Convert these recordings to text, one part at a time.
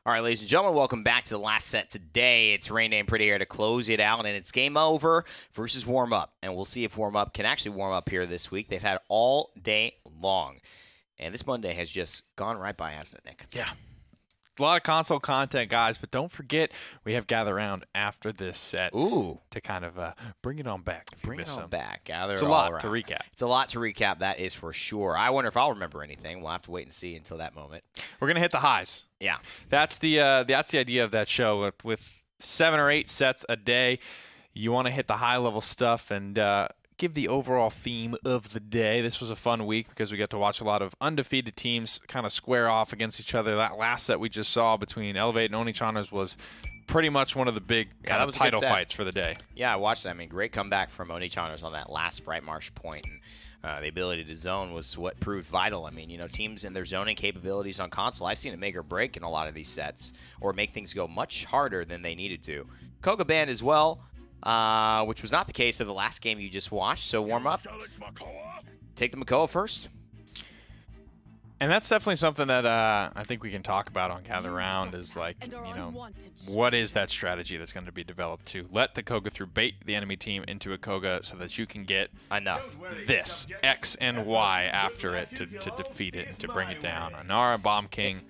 All right, ladies and gentlemen, welcome back to the last set today. It's Rain Day and Pretty Air to close it out, and it's Game Over versus WarmUP. And we'll see if WarmUP can actually warm up here this week. They've had all day long. And this Monday has just gone right by, hasn't it, Nick? Yeah. A lot of console content, guys, but don't forget we have Gather Round after this set to kind of bring it on back. Bring it on back. Gather it's it a all lot around. to recap. It's a lot to recap, that is for sure. I wonder if I'll remember anything. We'll have to wait and see until that moment. We're going to hit the highs. Yeah. That's the idea of that show. With 7 or 8 sets a day, you want to hit the high-level stuff and give the overall theme of the day. This was a fun week because we got to watch a lot of undefeated teams kind of square off against each other. That last set we just saw between Elevate and Onichaners was pretty much one of the big kind of title fights for the day. Yeah, I watched that. I mean, great comeback from Onichaners on that last Bright Marsh point. And the ability to zone was what proved vital. I mean, you know, teams and their zoning capabilities on console, I've seen it make or break in a lot of these sets or make things go much harder than they needed to. Koga banned as well. Which was not the case of the last game you just watched. So WarmUP, take the Makoa first. And that's definitely something that I think we can talk about on Gather Round is like, you know, what is that strategy that's going to be developed to let the Koga through bait the enemy team into a Koga so that you can get enough this X and Y after it to defeat it and to bring it down. Inara, Bomb King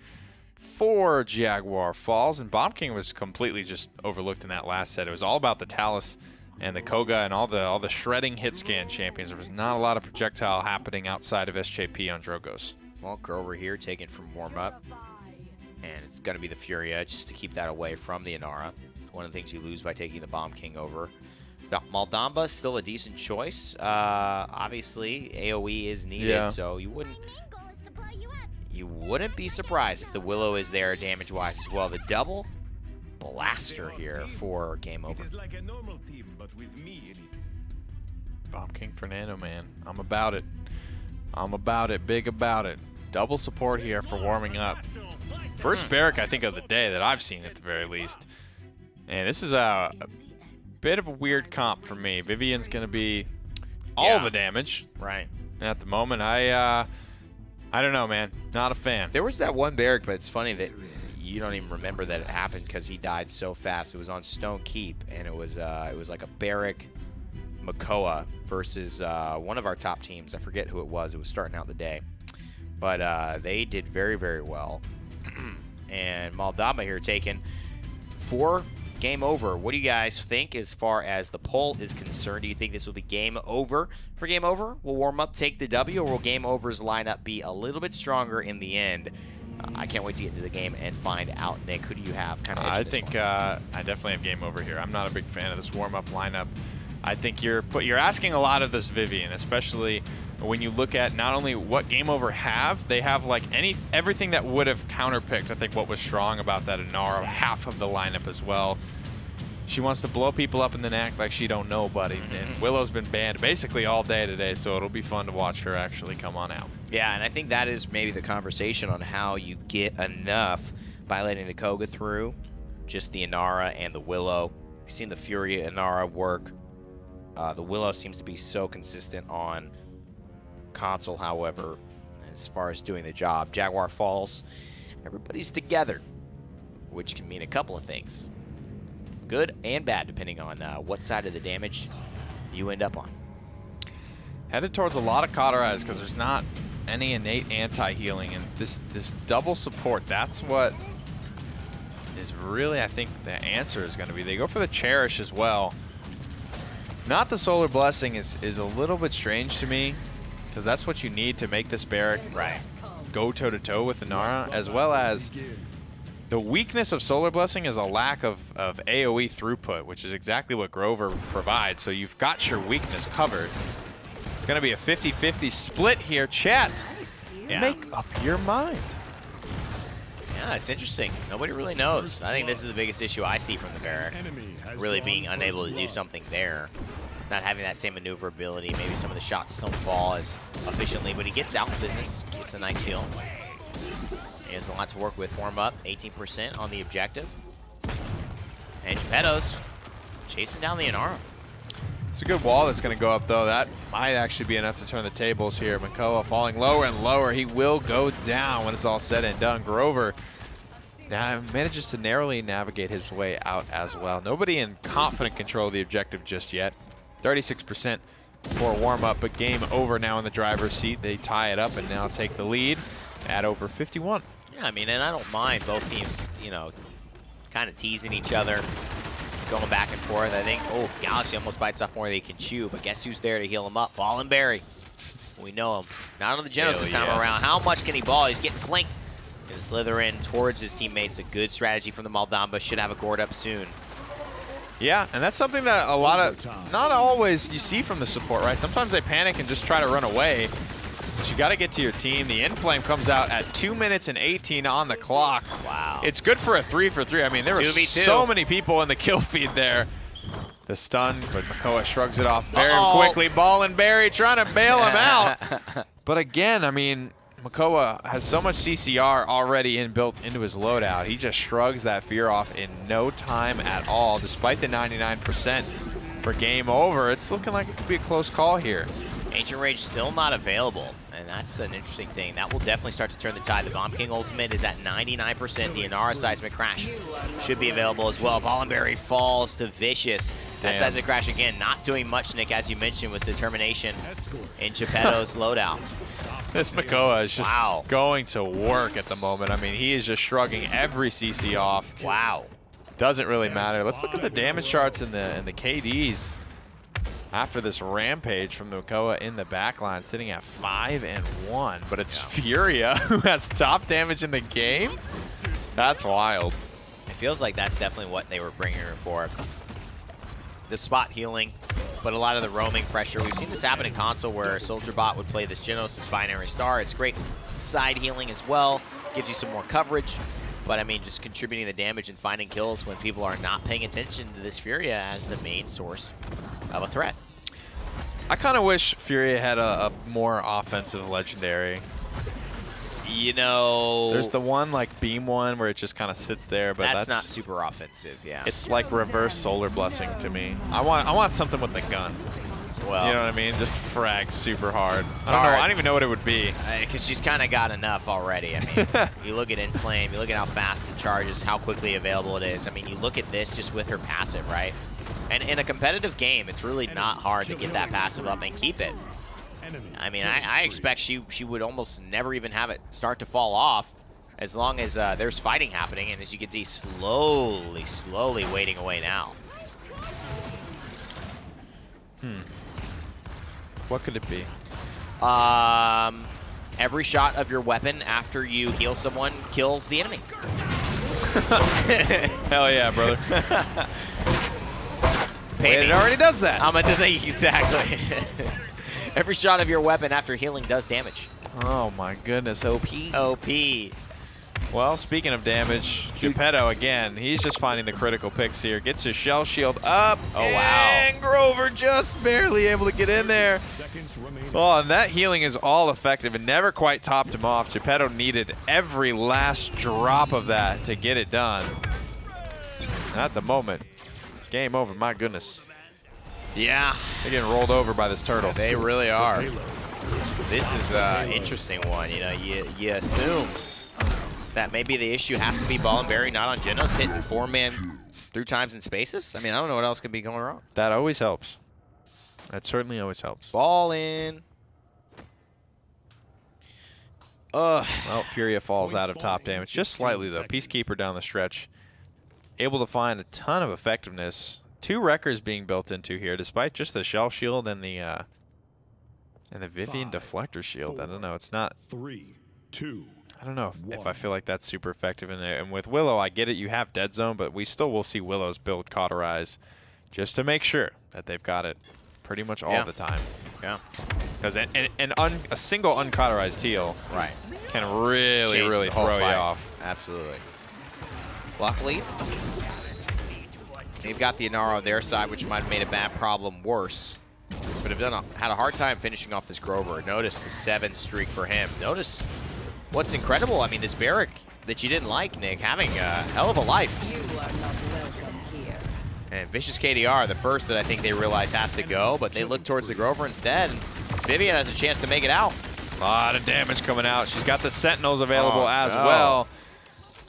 for Jaguar Falls, and Bomb King was completely just overlooked in that last set. It was all about the Talus and the Koga and all the shredding hit scan champions. There was not a lot of projectile happening outside of SJP on Drogos. Well, Grover here taken from WarmUP, and it's going to be the Furia just to keep that away from the Inara. One of the things you lose by taking the Bomb King over. Maldamba still a decent choice. Obviously, AoE is needed, so you wouldn't be surprised if the Willow is there damage-wise as well. The double blaster here for Game Over. Like a normal team, but with me in it. Bomb King for Nano Man. I'm about it. I'm about it. Big about it. Double support here for warming up. First barrack, I think, of the day that I've seen at the very least. And this is a bit of a weird comp for me. Vivian's going to be all the damage. Right. At the moment, I don't know, man. Not a fan. There was that one barrack, but it's funny that you don't even remember that it happened because he died so fast. It was on Stone Keep, and it was like a barrack Makoa versus one of our top teams. I forget who it was. It was starting out the day. But they did very, very well. And Maldama here taken for Game Over. What do you guys think as far as the poll is concerned? Do you think this will be Game Over for Game Over? Will WarmUP take the W, or will Game Over's lineup be a little bit stronger in the end? I can't wait to get into the game and find out. Nick, who do you have? I think I definitely have Game Over here. I'm not a big fan of this WarmUP lineup. I think you're asking a lot of this Vivian, especially when you look at not only what Game Over have, they have like everything that would have counterpicked, I think, what was strong about that Inara, half of the lineup as well. She wants to blow people up in the neck like she don't know, buddy. And Willow's been banned basically all day today, so it'll be fun to watch her actually come on out. Yeah, and I think that is maybe the conversation on how you get enough by letting the Koga through, just the Inara and the Willow. We've seen the Fury Inara work. The Willow seems to be so consistent on console, however, as far as doing the job. Jaguar Falls, everybody's together, which can mean a couple of things. Good and bad, depending on what side of the damage you end up on. Headed towards a lot of cauterize because there's not any innate anti-healing, and this double support, that's what is really, I think, the answer is going to be. They go for the Cherish as well. Not the Solar Blessing is a little bit strange to me, because that's what you need to make this barrack go toe-to-toe with Inara, as well as the weakness of Solar Blessing is a lack of AoE throughput, which is exactly what Grover provides. So you've got your weakness covered. It's going to be a 50-50 split here. Chat, make up your mind. Yeah, it's interesting. Nobody really knows. I think this is the biggest issue I see from the barrack. Really being unable to do something there. Not having that same maneuverability. Maybe some of the shots don't fall as efficiently, but he gets out in business. Gets a nice heal. He has a lot to work with. WarmUP, 18% on the objective. And Geppetto's chasing down the Inara. It's a good wall that's going to go up, though. That might actually be enough to turn the tables here. Makoa falling lower and lower. He will go down when it's all said and done. Grover Now manages to narrowly navigate his way out as well. Nobody in confident control of the objective just yet. 36% for WarmUP, but game over now in the driver's seat. They tie it up and now take the lead at over 51. Yeah, I mean, and I don't mind both teams, you know, kind of teasing each other, going back and forth. I think, oh, Galaxy almost bites off more than he can chew, but guess who's there to heal him up? Ball and Barry. We know him. Not on the Genos this time around. How much can he ball? He's getting flanked. Gonna slither in towards his teammates. A good strategy from the Maldamba. Should have a gourd up soon. Yeah, and that's something that a lot of, not always you see from the support, right? Sometimes they panic and just try to run away, but you got to get to your team. The Inflame comes out at 2 minutes and 18 on the clock. Wow. It's good for a 3-for-3. I mean, there were so many people in the kill feed there. The stun, but Makoa shrugs it off very quickly. Ball and Barry trying to bail him out. But again, I mean, Makoa has so much CCR already inbuilt into his loadout. He just shrugs that fear off in no time at all, despite the 99% for game over. It's looking like it could be a close call here. Ancient Rage still not available, and that's an interesting thing. That will definitely start to turn the tide. The Bomb King ultimate is at 99%. The Inara Seismic Crash should be available as well. Ballenberry falls to Vicious. That Seismic Crash, again, not doing much, Nick, as you mentioned, with determination in Geppetto's loadout. This Makoa is just going to work at the moment. I mean, he is just shrugging every CC off. Wow. Doesn't really matter. Let's look at the damage charts and the KDs after this rampage from the Makoa in the backline, sitting at 5-1. But it's Furia who has top damage in the game. That's wild. It feels like that's definitely what they were bringing her for. The spot healing, but a lot of the roaming pressure. We've seen this happen in console where Soldier Bot would play this Genos' Binary Star. It's great side healing as well. Gives you some more coverage. But I mean, just contributing the damage and finding kills when people are not paying attention to this Furia as the main source of a threat. I kind of wish Furia had a more offensive legendary. You know, there's the one like beam one where it just kind of sits there, but that's not super offensive. Yeah, it's like reverse Solar Blessing to me. I want something with the gun. Well, you know what I mean? Just frag super hard. I don't even know what it would be. Because she's kind of got enough already. I mean, you look at Inflame, you look at how fast it charges, how quickly available it is. I mean, you look at this just with her passive, right? And in a competitive game, it's really not hard to get that passive up and keep it. I mean, I expect she would almost never even have it start to fall off as long as there's fighting happening. And as you can see, slowly wading away now. What could it be? Every shot of your weapon after you heal someone kills the enemy. Hell yeah, brother. Wait, it already does that. I'm going to say exactly. Every shot of your weapon after healing does damage. Oh my goodness, OP. OP. Well, speaking of damage, Geppetto again, he's just finding the critical picks here. Gets his shell shield up. Oh, wow. And Grover just barely able to get in there. Oh, and that healing is all effective and never quite topped him off. Geppetto needed every last drop of that to get it done. At the moment, game over, my goodness. Yeah. They're getting rolled over by this turtle. They really are. This is an interesting one. You know, you assume that maybe the issue has to be Ball and Barry not on Genos hitting 4-man through times and spaces. I mean, I don't know what else could be going wrong. That always helps. That certainly always helps. Ball in. Well, Furia falls out of top damage. Just slightly, though. Peacekeeper down the stretch. Able to find a ton of effectiveness. 2 wreckers being built into here, despite just the shell shield and the Vivian deflector shield. I don't know. It's not. 3, 2. I don't know if I feel like that's super effective in there. And with Willow, I get it. You have Dead Zone, but we still will see Willow's build cauterize just to make sure that they've got it pretty much all the time. Yeah. Because a single uncauterized heal can really throw you off. Absolutely. Luckily, they've got the Inara on their side, which might have made a bad problem worse. But have had a hard time finishing off this Grover. Notice the 7 streak for him. Notice what's incredible. I mean, this Barrack that you didn't like, Nick, having a hell of a life. You are not welcome here. And Vicious KDR, the first that I think they realize has to go, but they look towards the Grover instead. And Vivian has a chance to make it out. A lot of damage coming out. She's got the Sentinels available as well.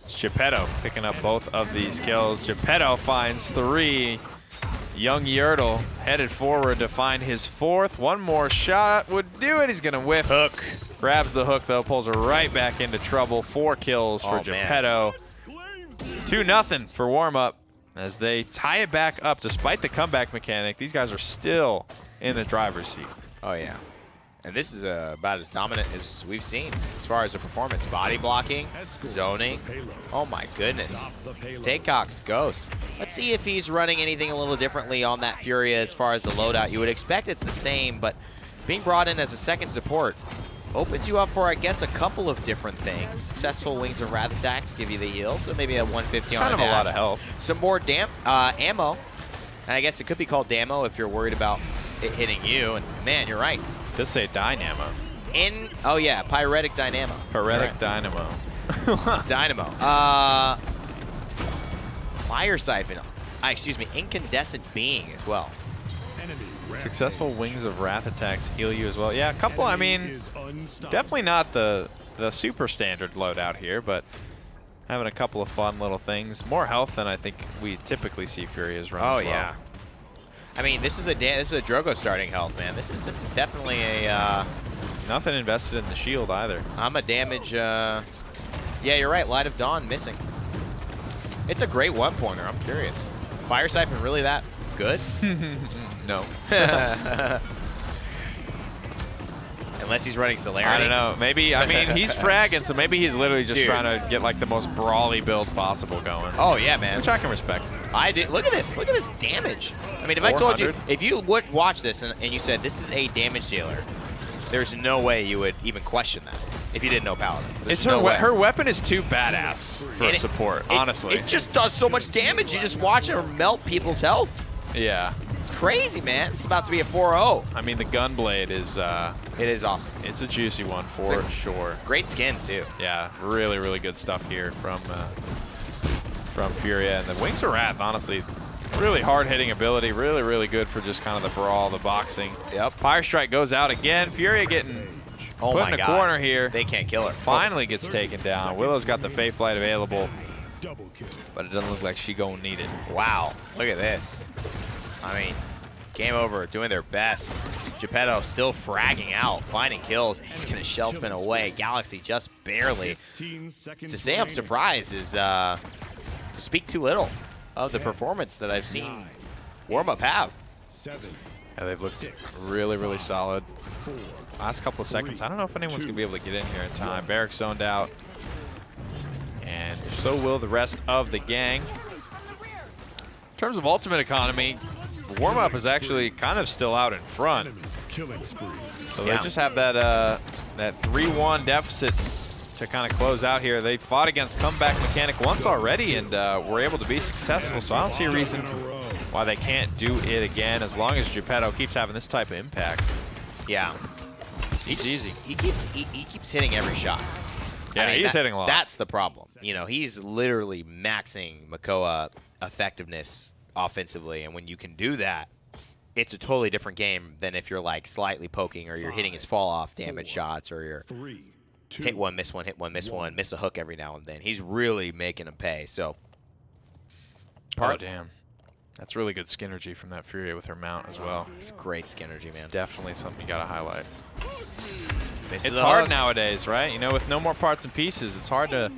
It's Geppetto picking up both of these kills. Geppetto finds 3. Young Yertle headed forward to find his 4th. One more shot would do it. He's going to whiff. Hook. Grabs the hook, though. Pulls her right back into trouble. 4 kills for Geppetto. 2-0 for WarmUP as they tie it back up despite the comeback mechanic. These guys are still in the driver's seat. Oh, yeah. And this is about as dominant as we've seen as far as the performance. Body blocking, zoning. Oh, my goodness. Takecock's Ghost. Let's see if he's running anything a little differently on that Furia as far as the loadout. You would expect it's the same, but being brought in as a second support opens you up for, I guess, a couple of different things. Successful Wings of Wrath attacks give you the heal, so maybe a 150 on kind of a lot of health. Some more ammo. And I guess it could be called Damo if you're worried about it hitting you. And, man, you're right. It does say Dynamo. Oh, yeah, Pyretic Dynamo. Pyretic Dynamo. Dynamo. Fire Siphon. Excuse me, Incandescent Being as well. Successful Wings of Wrath attacks heal you as well. Yeah, a couple, I mean, definitely not the super standard loadout here, but having a couple of fun little things. More health than I think we typically see Furias run as well. Yeah. I mean, this is a Drogo starting health, man. This is definitely a nothing invested in the shield either. I'm a damage. Yeah, you're right. Light of Dawn missing. It's a great one-pointer. I'm curious. Fire Siphon really that good? No. Unless he's running Celerity. I don't know. Maybe, I mean, he's fragging, so maybe he's literally just trying to get like the most brawly build possible going. Oh, yeah, man. Which I can respect. I did. Look at this. Look at this damage. I mean, if I told you, if you would watch this and you said this is a damage dealer, there's no way you would even question that if you didn't know Paladins. It's her weapon is too badass for support, honestly. It just does so much damage. You just watch her melt people's health. Yeah. It's crazy, man. It's about to be a 4-0. I mean, the Gunblade is... it is awesome. It's a juicy one for sure. Great skin, too. Yeah, really, really good stuff here from Furia. And the Wings of Wrath, honestly, really hard-hitting ability. Really, really good for just kind of the brawl, the boxing. Yep. Fire Strike goes out again. Furia getting put in a corner here. They can't kill her. Finally gets taken down. Willow's got the Fae Flight available, but it doesn't look like she gonna need it. Wow, look at this. I mean, game over, doing their best. Geppetto still fragging out, finding kills. He's going to shell spin away. Galaxy just barely. To say I'm surprised is to speak too little of the performance that I've seen WarmUP have. Yeah, they've looked really, really solid. Last couple of seconds, I don't know if anyone's going to be able to get in here in time. Barrick zoned out, and so will the rest of the gang. In terms of ultimate economy, WarmUP is actually kind of still out in front. So they just have that that 3-1 deficit to kind of close out here. They fought against comeback mechanic once already and were able to be successful. So I don't see a reason why they can't do it again as long as Geppetto keeps having this type of impact. Yeah. It's easy. He keeps hitting every shot. Yeah, I mean, he's hitting a lot. That's the problem. You know, he's literally maxing Makoa effectiveness offensively, and when you can do that, it's a totally different game than if you're like slightly poking or you're hitting his fall-off damage shots or you're hit one, miss one, hit one, miss one, miss a hook every now and then. He's really making them pay. So, oh damn, that's really good synergy from that Furia with her mount as well. It's great synergy, man. It's definitely something you gotta highlight. Misses it's hard nowadays, right? You know, with no more parts and pieces, it's hard to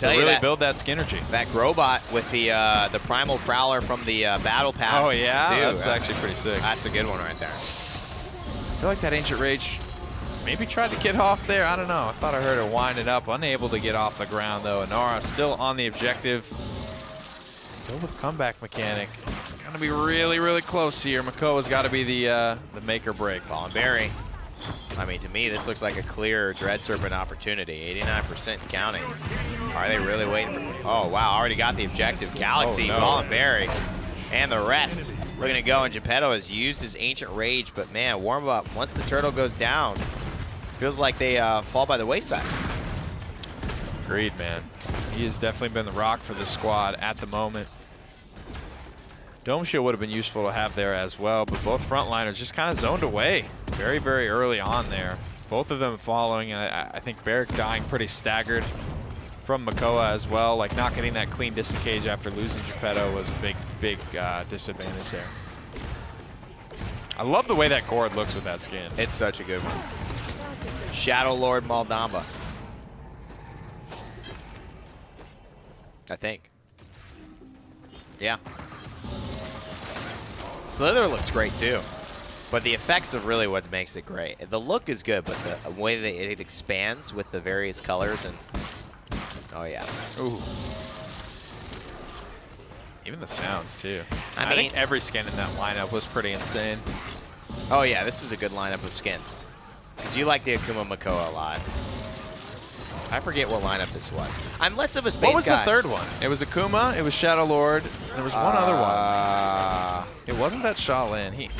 really build that synergy. That Grobot with the Primal Prowler from the Battle Pass. Oh yeah, too. That's actually pretty sick. That's a good one right there. I feel like that Ancient Rage maybe tried to get off there. I don't know. I thought I heard her wind it up. Unable to get off the ground though. Inara still on the objective. Still with comeback mechanic. It's gonna be really, really close here. Makoa's got to be the make or break. Ball and Barry. I mean, to me, this looks like a clear Dread Serpent opportunity. 89% counting. Are they really waiting for... Oh, wow. Already got the objective. Galaxy, Ball and Barry, and the rest. We're going to go, and Geppetto has used his Ancient Rage, but, man, WarmUP, once the turtle goes down, feels like they fall by the wayside. Agreed, man. He has definitely been the rock for this squad at the moment. Dome Shield would have been useful to have there as well, but both frontliners just kind of zoned away very, very early on there. Both of them following, and I think Barrick dying pretty staggered from Makoa as well. Like not getting that clean disengage after losing Geppetto was a big disadvantage there. I love the way that gourd looks with that skin. It's such a good one. Shadow Lord Maldamba. I think. Yeah. Slither looks great too. But the effects are really what makes it great. The look is good, but the way that it expands with the various colors and... Oh, yeah. Ooh. Even the sounds, too. I mean, think every skin in that lineup was pretty insane. Oh, yeah, this is a good lineup of skins. Because you like the Akuma Makoa a lot. I forget what lineup this was. I'm less of a space guy. What was the third one? It was Akuma, it was Shadow Lord, and there was one other one. It wasn't that Shaolin.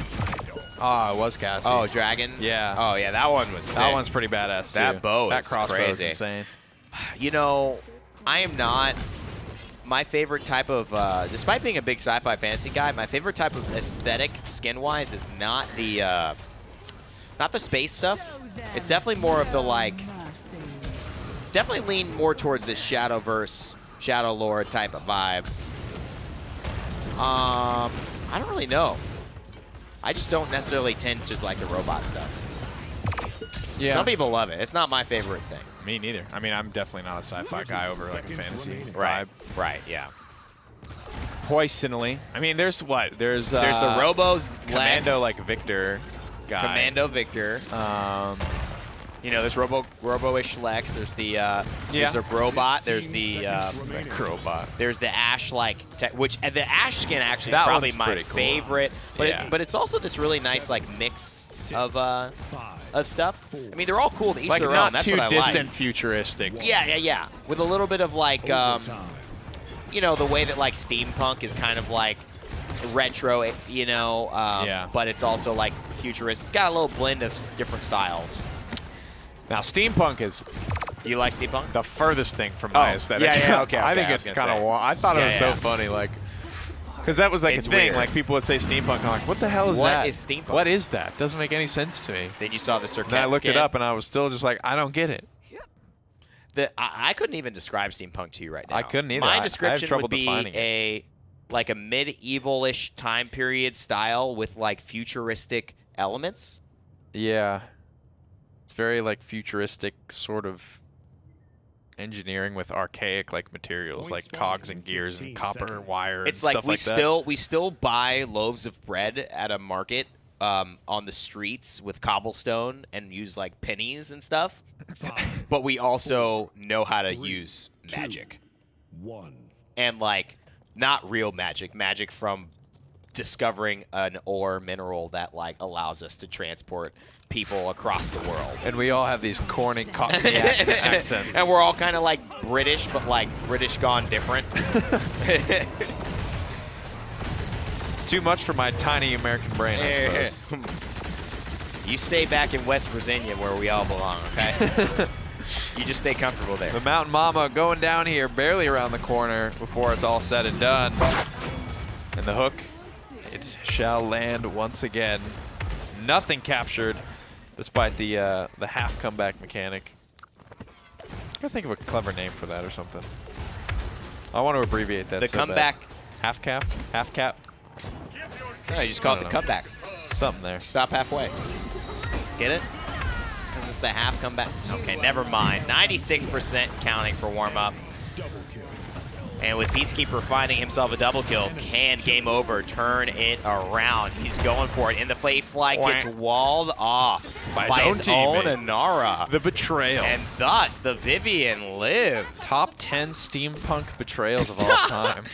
Oh, it was Cassie. Oh, Dragon? Yeah. Oh, yeah, that one was sick. That one's pretty badass, too. That bow that is crossbow crazy. is insane. You know, I am not... My favorite type of... despite being a big sci-fi fantasy guy, my favorite type of aesthetic, skin-wise, is not the space stuff. It's definitely more of the, like... Definitely lean more towards this Shadowverse, Shadow Lord type of vibe. I don't really know. I just don't necessarily tend to just like the robot stuff. Yeah. Some people love it. It's not my favorite thing. Me neither. I mean, I'm definitely not a sci-fi guy over like a fantasy Right. vibe. Right, yeah. Poisonally. I mean, there's what? There's the Robo's Commando legs. like Victor guy. Commando Victor. You know, there's Robo-ish Lex. There's the there's a robot. There's the robot. There's the Ash which the Ash skin actually That is probably one's my pretty cool. favorite. But Yeah. it's also this really nice like mix of stuff. I mean, they're all cool to each Like their not own. That's too what I distant like. futuristic. Yeah. With a little bit of like you know, the way that like steampunk is kind of like retro, you know, Yeah. but it's also like futurist. It's got a little blend of different styles. Now, steampunk is You like steampunk? the furthest thing from my aesthetic. Yeah, okay. I think I was it's gonna kind of. say. I thought it Yeah, was yeah. so funny, like, because that was like It's a thing. weird. Like people would say steampunk, I'm like, what the hell is What that? is steampunk? What is that? Doesn't make any sense to me. Then you saw the Circuit. And I looked it up, and I was still just like, I don't get it. I couldn't even describe steampunk to you right now. I couldn't either. I My have description trouble would be defining it. like a medieval-ish time period style with like futuristic elements. Yeah, it's very like futuristic sort of engineering with archaic like materials, like cogs and gears and copper wire. It's and like stuff we like that. we still buy loaves of bread at a market on the streets with cobblestone and use like pennies and stuff. But we also know how to use magic. And like not real magic from discovering an ore mineral that like allows us to transport people across the world. And we all have these corny Cockney accents. And we're all kind of like British, but like British gone different. It's too much for my tiny American brain, I suppose. You stay back in West Virginia where we all belong, okay? You just stay comfortable there. The Mountain Mama going down here, barely around the corner before it's all said and done. And the hook, it shall land once again. Nothing captured, despite the half comeback mechanic. I gotta think of a clever name for that or something. I want to abbreviate that. The so comeback. bad. Half calf, half cap, No, you just call it the know. comeback. something there. Stop halfway. Get it? Because it's the half comeback. Okay, never mind. 96% counting for WarmUP. And with Peacekeeper finding himself a double kill, can game over turn it around? He's going for it. In the flight gets walled off By by his his own own teammate. Inara. The betrayal. And thus, the Vivian lives. Top 10 steampunk betrayals of all time.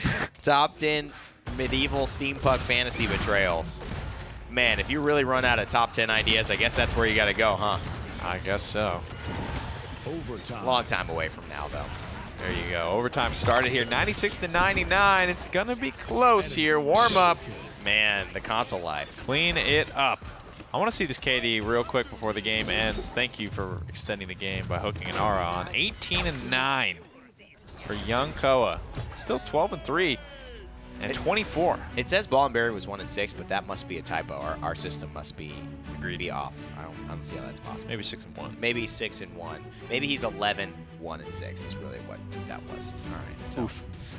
Top 10 medieval steampunk fantasy betrayals. Man, if you really run out of top 10 ideas, I guess that's where you got to go, huh? I guess so. Long time away from now, though. There you go. Overtime started here. 96-99. It's going to be close here. WarmUP. Man, the console life. Clean it up. I want to see this KD real quick before the game ends. Thank you for extending the game by hooking an Aura on. 18-9 for young Koa. Still 12-3 and 24. It says Ball and Berry was 1-6, but that must be a typo. Our system must be off. I don't see how that's possible. Maybe 6-1. Maybe 6-1. Maybe he's 11 1-6 is really what that was. All right, so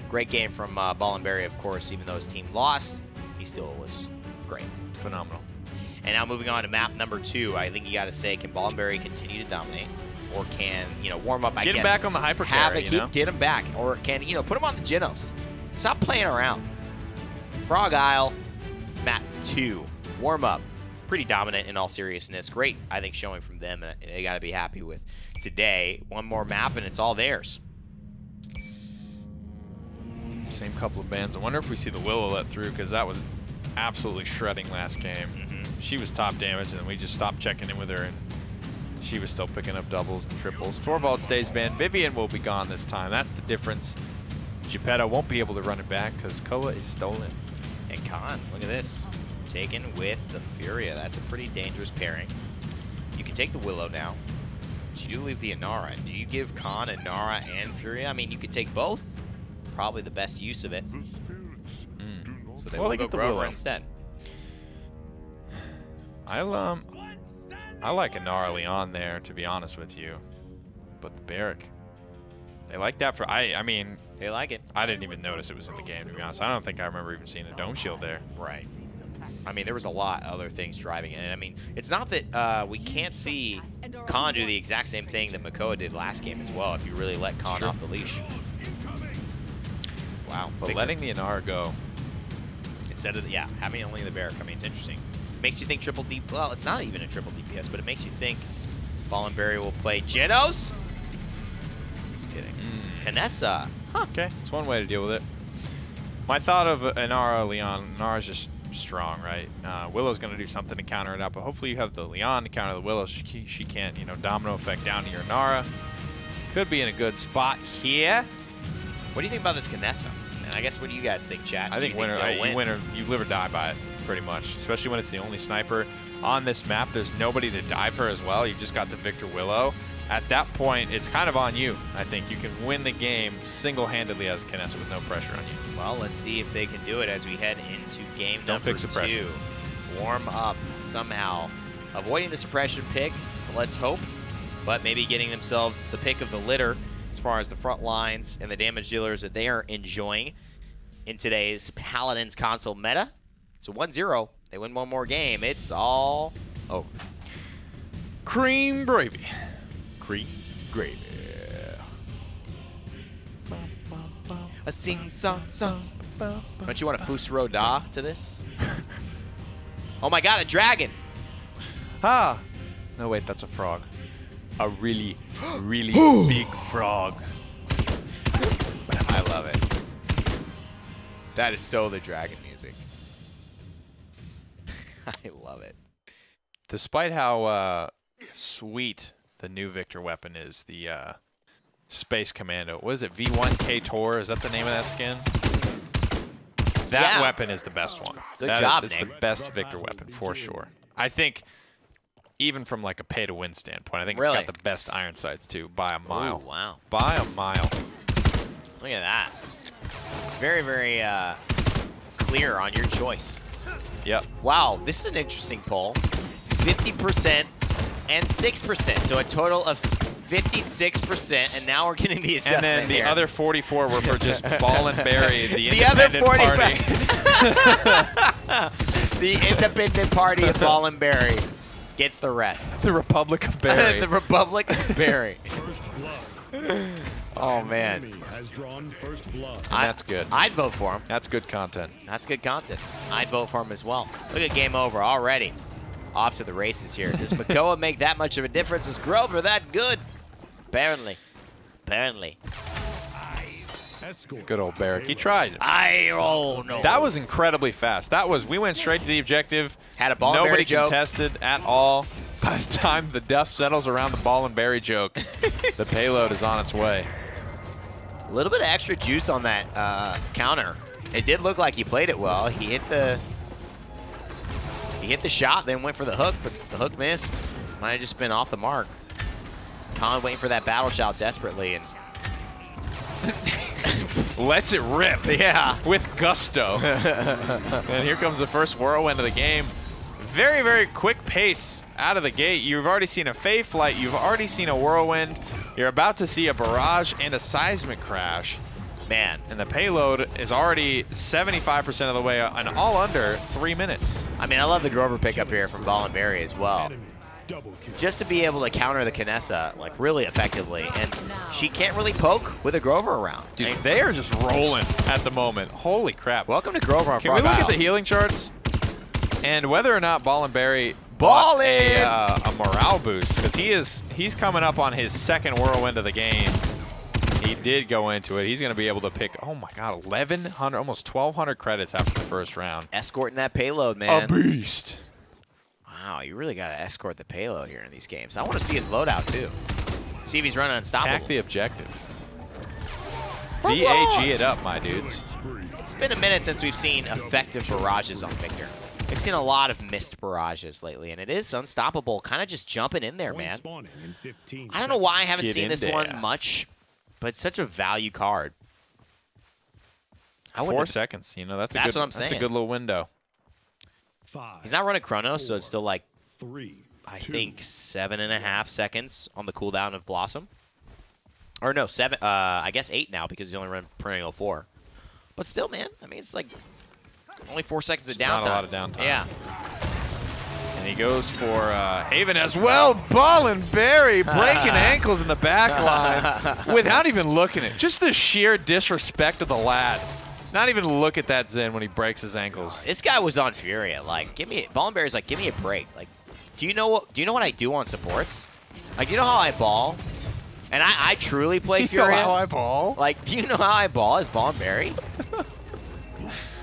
great game from Ballenberry, of course. Even though his team lost, he still was great. Phenomenal. And now moving on to map number 2, I think you got to say, can Ballenberry continue to dominate, or can warm up? Get him back on the hyper carry, get him back, or can put him on the Genos? Stop playing around. Frog Isle, map 2, warm up. Pretty dominant in all seriousness. Great, I think, showing from them, and they got to be happy with today. One more map, and it's all theirs. Same couple of bands. I wonder if we see the Willow let through, because that was absolutely shredding last game. She was top damage, and then we just stopped checking in with her, and she was still picking up doubles and triples. Torvald stays banned. Vivian will be gone this time. That's the difference. Geppetto won't be able to run it back because Koa is stolen. And Khan, look at this. Taken with the Furia. That's a pretty dangerous pairing. You can take the Willow now, but you do leave the Inara. Do you give Khan Inara and Furia? I mean, you could take both. Probably the best use of it. So they will go Grover instead. I like Inara Leon there, to be honest with you. But the Barrack, they like that for, I mean. They like it. I didn't even notice it was in the game, to be honest. I don't think I remember even seeing a Dome Shield there. Right. I mean, there was a lot of other things driving it. And I mean, it's not that we can't see Khan do the exact same thing that Makoa did last game as well, if you really let Khan off the leash. Wow. But letting the Inara go. Instead of, having only the Barrack, I mean, it's interesting. Makes you think triple DP. Well, it's not even a triple DPS, but it makes you think Ballenberry will play Genos. Just kidding. Canessa. Huh, okay, it's one way to deal with it. My thought of Inara Leon, Inara's just strong, right? Willow's going to do something to counter it up, but hopefully you have the Leon to counter the Willow. She can't, domino effect down to your Inara. Could be in a good spot here. What do you think about this Canessa? And I guess, what do you guys think, chat? I think you live or die by it, pretty much. Especially when it's the only sniper on this map. There's nobody to dive her as well. You've just got the Victor Willow. At that point, it's kind of on you. I think you can win the game single-handedly as Canessa with no pressure on you. Well, let's see if they can do it as we head into game number 2. Warm up somehow. Avoiding the suppression pick, let's hope, but maybe getting themselves the pick of the litter as far as the front lines and the damage dealers that they are enjoying in today's Paladins console meta. It's a 1-0. They win one more game. It's all over. Cream gravy. Cream gravy. A sing-song. Don't you want a Fusro Da to this? Oh my god, a dragon! Ah! No, wait, that's a frog. A really, really big frog. I love it. That is so the dragon music. I love it. Despite how sweet the new Victor weapon is, the Space Commando. What is it? V1 K-Tor? Is that the name of that skin? That weapon is the best one. Good job, Nick. It's the Nick. best Victor weapon, for sure. I think, even from like a pay-to-win standpoint, I think Really? it's got the best iron sights, too, by a mile. Ooh, wow. By a mile. Look at that. Very, very clear on your choice. Yep. Wow, this is an interesting poll. 50% and 6%, so a total of 56%, and now we're getting the adjustment. And then the here. other 44 were for just Ballenberry, the other independent 45 party. The independent party of Ballenberry gets the rest. The Republic of Barry. The Republic of Barry. First blood. Oh, man. Enemy has drawn first blood. And that's good. I'd vote for him. That's good content. That's good content. I'd vote for him as well. Look at game over already. Off to the races here. Does Makoa make that much of a difference? Is Grover that good? Apparently. Apparently. Escort. Good old Barrack. He tried. Oh, no. That was incredibly fast. We went straight to the objective. Had a Ballenberry Nobody joke. contested at all. By the time the dust settles around the Ballenberry joke, the payload is on its way. A little bit of extra juice on that counter. It did look like he played it well. He hit the shot, then went for the hook, but the hook missed. Might have just been off the mark. Khan waiting for that battle shout desperately, and lets it rip. yeah, With gusto. And here comes the first whirlwind of the game. Very, very quick pace out of the gate. You've already seen a Fae flight. You've already seen a whirlwind. You're about to see a barrage and a seismic crash. Man. And the payload is already 75% of the way and all under 3 minutes. I mean, I love the Grover pickup here from Ball and Berry as well. Just to be able to counter the Kinessa like really effectively, and she can't really poke with a Grover around. Dude, they are just rolling at the moment. Holy crap. Welcome to Grover on Can we look at the healing charts? And whether or not Ball and Berry bought a morale boost, because he's coming up on his second whirlwind of the game. He did go into it. He's going to be able to pick, oh my God, 1,100, almost 1,200 credits after the first round. Escorting that payload, man. A beast. Wow, you really got to escort the payload here in these games. I want to see his loadout, too. See if he's running unstoppable. Attack the objective. VAG it up, my dudes. It's been a minute since we've seen effective barrages on Victor. We've seen a lot of missed barrages lately, and it is unstoppable. Kind of just jumping in there, man. I don't know why I haven't seen this one much, but it's such a value card. 4 seconds, you know, that's what I'm saying. That's a good little window. He's not running Chronos, so it's still like, I think 7.5 seconds on the cooldown of Blossom. Or no, 7. I guess 8 now because he's only run Perennial 4. But still, man, I mean, it's like only 4 seconds of downtime. Not a lot of downtime. Yeah. And he goes for Haven as well. Ball and Berry breaking ankles in the back line without even looking at it. Just the sheer disrespect of the lad. Not even look at that Zen when he breaks his ankles. This guy was on Furia. Like, Ball and Berry's like, give me a break. Like, do you know what I do on supports? Like, do you know how I ball? And I truly play Furia. You know how I ball? Like, do you know how I ball as Ball and Berry?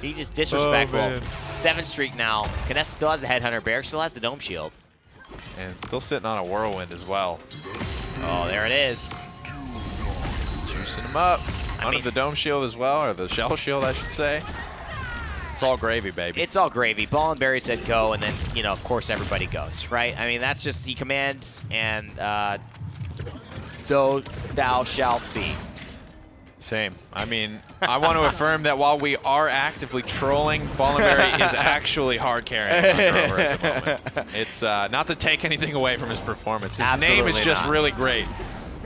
He's just disrespectful. Oh, 7th streak now. Kinessa still has the Headhunter. Bear still has the Dome Shield. And still sitting on a Whirlwind as well. Oh, there it is. Juicing him up. Under the Dome Shield as well, or the Shell Shield, I should say. It's all gravy, baby. It's all gravy. Ball and Berry said go, and then, you know, of course everybody goes, right? I mean, that's just, he commands, and though thou shalt be. Same. I mean, I want to affirm that while we are actively trolling, Ball and Berry is actually hard carrying Grover at the moment. It's not to take anything away from his performance. His name is just really great,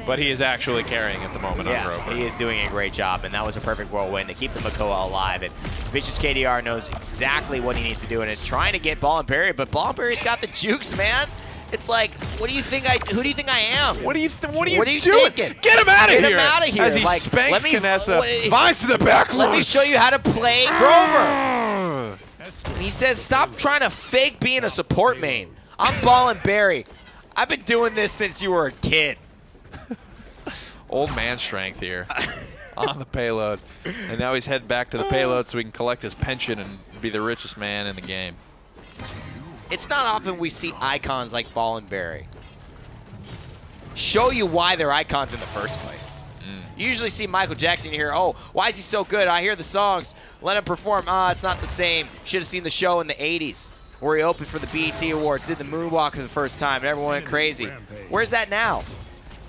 but he is actually carrying at the moment on Grover. He is doing a great job, and that was a perfect whirlwind to keep the Makoa alive. And Vicious KDR knows exactly what he needs to do, and is trying to get Ball and Berry, but Ball and Berry's got the jukes, man. It's like, who do you think I am? What are you doing? Thinking? Get him out of here! Get him out of here! As he like, spanks Kinessa, vines to the back. Let me show you how to play Grover. And he says, stop trying to fake being a support main. I'm Ball and Berry. I've been doing this since you were a kid. Old man strength here on the payload. And now he's heading back to the payload so he can collect his pension and be the richest man in the game. It's not often we see icons like Ball and Berry show you why they're icons in the first place. You usually see Michael Jackson here, oh, why is he so good? I hear the songs. Let him perform. It's not the same. Should have seen the show in the 80s where he opened for the BET Awards, did the moonwalk for the first time, and everyone went crazy. Where's that now?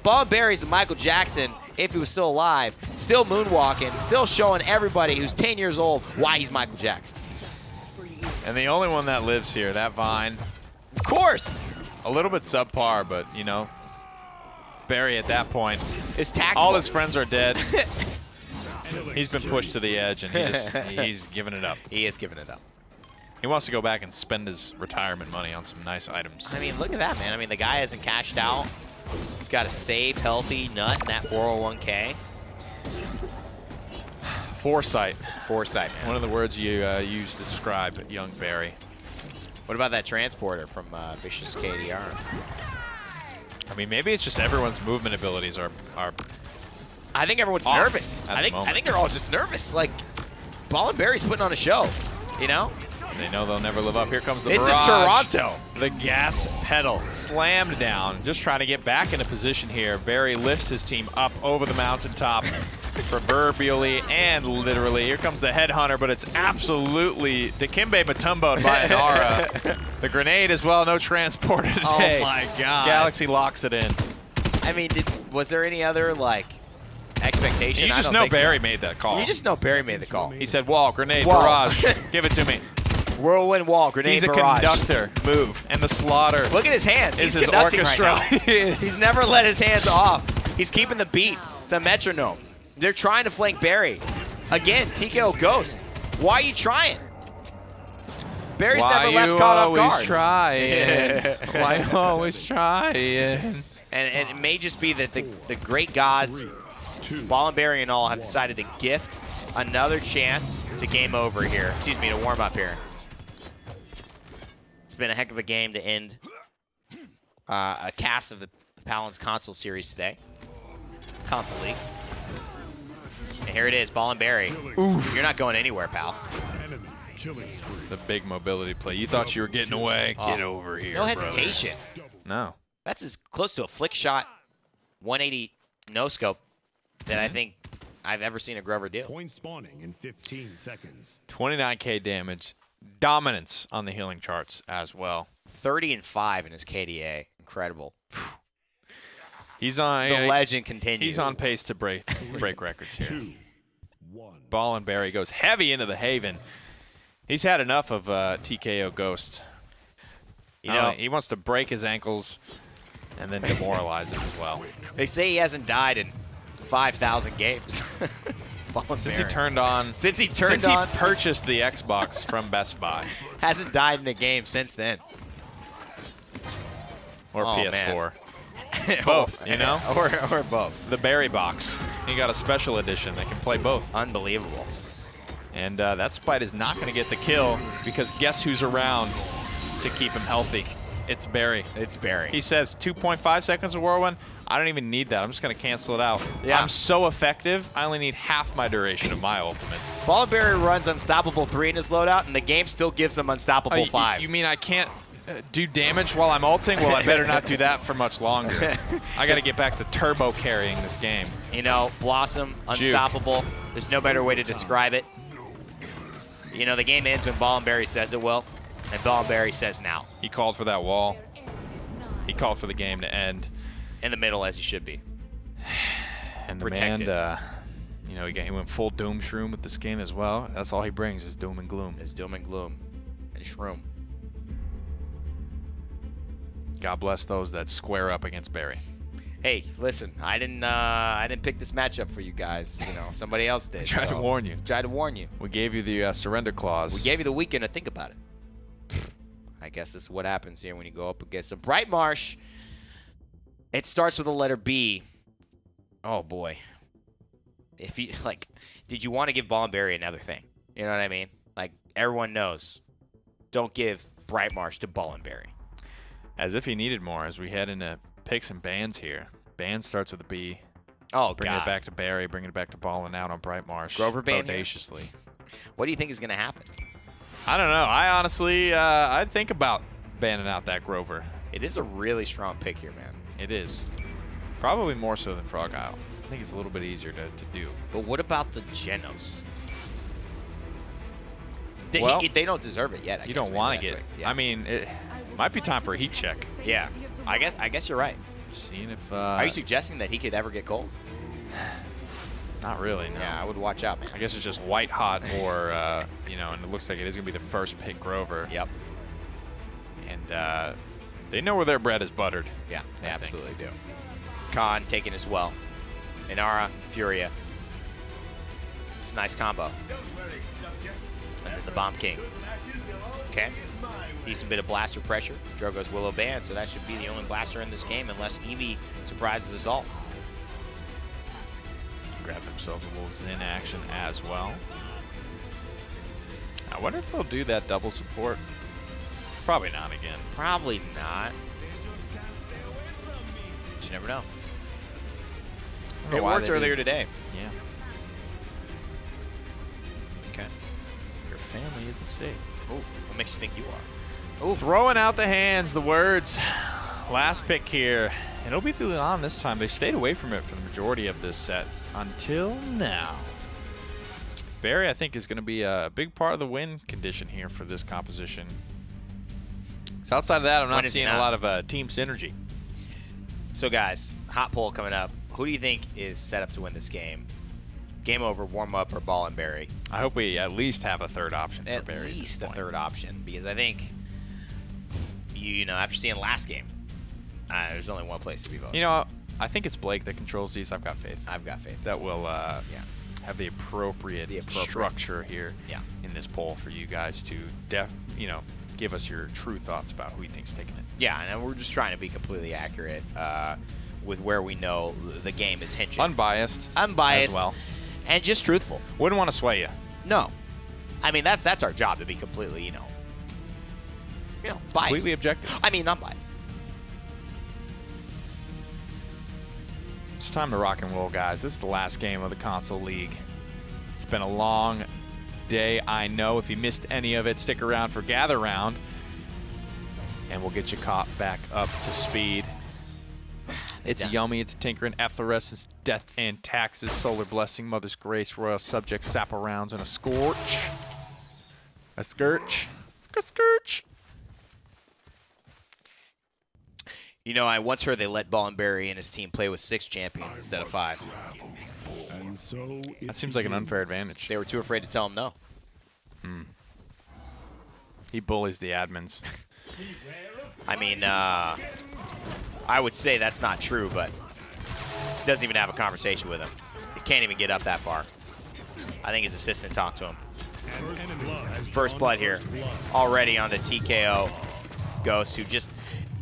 Ball and Berry's the Michael Jackson, if he was still alive, still moonwalking, still showing everybody who's 10 years old why he's Michael Jackson. And the only one that lives here, that Vine. Of course. A little bit subpar, but, you know, Berry at that point, all his friends are dead. He's been pushed to the edge, and he's given it up. He is giving it up. He wants to go back and spend his retirement money on some nice items. I mean, look at that, man. I mean, the guy hasn't cashed out. He's got a safe, healthy nut in that 401k. Foresight. Foresight, man. One of the words you use to describe young Berry. What about that transporter from Vicious KDR? I mean, maybe it's just everyone's movement abilities are I think everyone's nervous. I think they're all just nervous. Like, Ball and Berry's putting on a show, you know? They know they'll never live up. Here comes the barrage. This is Toronto. The gas pedal slammed down. Just trying to get back into position here. Berry lifts his team up over the mountaintop, proverbially and literally. Here comes the headhunter, but it's absolutely Dikembe Mutombo'd by Inara. The grenade as well. No transporter today. Oh my God. Galaxy locks it in. I mean, was there any other like expectation? You just know Berry made that call. You just know Berry made the call. He said, "Wall, grenade, wall. barrage, give it to me." Whirlwind wall, grenade, barrage. He's a conductor. Move. And the slaughter. Look at his hands. He's his conducting orchestra. right now. He's never let his hands off. He's keeping the beat. It's a metronome. They're trying to flank Barry. Again, TKO Ghost. Why are you trying? Barry's never left caught off guard. Why you always trying? And it may just be that the great gods, Ball and Barry and all, have decided to gift another chance to game over here. Excuse me, to warm up here. It's been a heck of a game to end a cast of the Paladins console series today. Console League. And here it is, Ball and Barry. Oof. You're not going anywhere, pal. The big mobility play. You thought you were getting away. Get over here, no hesitation. Brother. No. That's as close to a flick shot, 180 no scope that I think I've ever seen a Grover do. Point spawning in 15 seconds. 29k damage. Dominance on the healing charts as well. 30-5 in his KDA. Incredible. He's on. The legend continues. He's on pace to break records here. Ball and Barry goes heavy into the Haven. He's had enough of TKO Ghost. You know, he wants to break his ankles and then demoralize him as well. They say he hasn't died in 5,000 games. Since he purchased the Xbox from Best Buy. Hasn't died in a game since then. Or PS4. Both, you know? Or both. The Barry box. He got a special edition that can play both. Unbelievable. And that Spite is not going to get the kill because guess who's around to keep him healthy? It's Barry. It's Barry. He says 2.5 seconds of whirlwind. I don't even need that. I'm just going to cancel it out. Yeah. I'm so effective, I only need half my duration of my ultimate. Ball and Barry runs Unstoppable 3 in his loadout, and the game still gives him Unstoppable 5. You mean I can't do damage while I'm ulting? Well, I better not do that for much longer. I got to get back to turbo carrying this game. You know, Blossom, Unstoppable. There's no better way to describe it. You know, the game ends when Ball and Barry says it will, and Ball and Barry says now. He called for that wall. He called for the game to end. In the middle, as he should be. And the Protected. man, you know, he went full Doom Shroom with the skin as well. That's all he brings is Doom and Gloom. Is Doom and Gloom and Shroom. God bless those that square up against Barry. Hey, listen, I didn't pick this matchup for you guys. You know, somebody else did. Tried to warn you. Tried to warn you. We gave you the surrender clause. We gave you the weekend to think about it. I guess this is what happens here when you go up against a Bright Marsh. It starts with the letter B. Oh boy. If you did you want to give Ball and Barry another thing? You know what I mean? Like everyone knows, don't give Bright Marsh to Ball and Barry. As if he needed more as we head into picks and bans here. Ban starts with a B. Oh, bringing it back to Barry, bringing it back to Ball and out on Bright Marsh. Grover ban audaciously. What do you think is going to happen? I don't know. I honestly, I'd think about banning out that Grover. It is a really strong pick here, man. It is. Probably more so than Frog Isle. I think it's a little bit easier to do. But what about the Genos? Well, they don't deserve it yet. You don't want to get it. Yeah. I mean, it might be time for a heat check. Yeah. I guess you're right. Seeing if. Are you suggesting that he could ever get cold? Not really, no. Yeah, I would watch out, man. I guess it's just white hot or, you know, and it looks like it is going to be the first pick Grover. Yep. And they know where their bread is buttered. Yeah, they absolutely do. Khan taken as well. Inara, Furia. It's a nice combo. And then the Bomb King. Okay. Decent bit of blaster pressure. Drogo's Willow Band, so that should be the only blaster in this game unless Eevee surprises us all. Grab themselves a little Zen action as well. I wonder if they'll do that double support. Probably not again. Probably not. But you never know. It worked earlier today. Yeah. Okay. Your family isn't safe. Oh, what makes you think you are? Ooh. Throwing out the hands, the words. Last pick here. And it'll be through on this time. They stayed away from it for the majority of this set until now. Barry, I think, is going to be a big part of the win condition here for this composition. So outside of that, I'm not seeing a lot of team synergy. So, guys, hot poll coming up. Who do you think is set up to win this game? Game over, warm up, or Ball and Barry? I hope we at least have a third option for Barry. At least a third option, because I think, you know, after seeing last game, there's only one place to be voted. You know, I think it's Blake that controls these. I've got faith. I've got faith. That will have the appropriate structure here in this poll for you guys to give us your true thoughts about who you think's taking it. Yeah, and we're just trying to be completely accurate with where we know the game is hinging. Unbiased Unbiased. as well. And just truthful. Wouldn't want to sway you. No. I mean, that's our job, to be completely, biased. Completely objective. I mean, not biased. It's time to rock and roll, guys. This is the last game of the console league. It's been a long day, I know. If you missed any of it, stick around for Gather Round, and we'll get you caught back up to speed. It's a Yummy, it's a Tinkering, Efflorescence, Death and Taxes, Solar Blessing, Mother's Grace, Royal Subject, Sap Rounds, and a Scorch. A Scourge. Scourge. I once heard they let Ballenberry and his team play with 6 champions instead of 5. That seems like an unfair advantage. They were too afraid to tell him no. He bullies the admins. I mean, I would say that's not true, but doesn't even have a conversation with him. He can't even get up that far. I think his assistant talked to him. First blood here. Already on the TKO Ghost, who just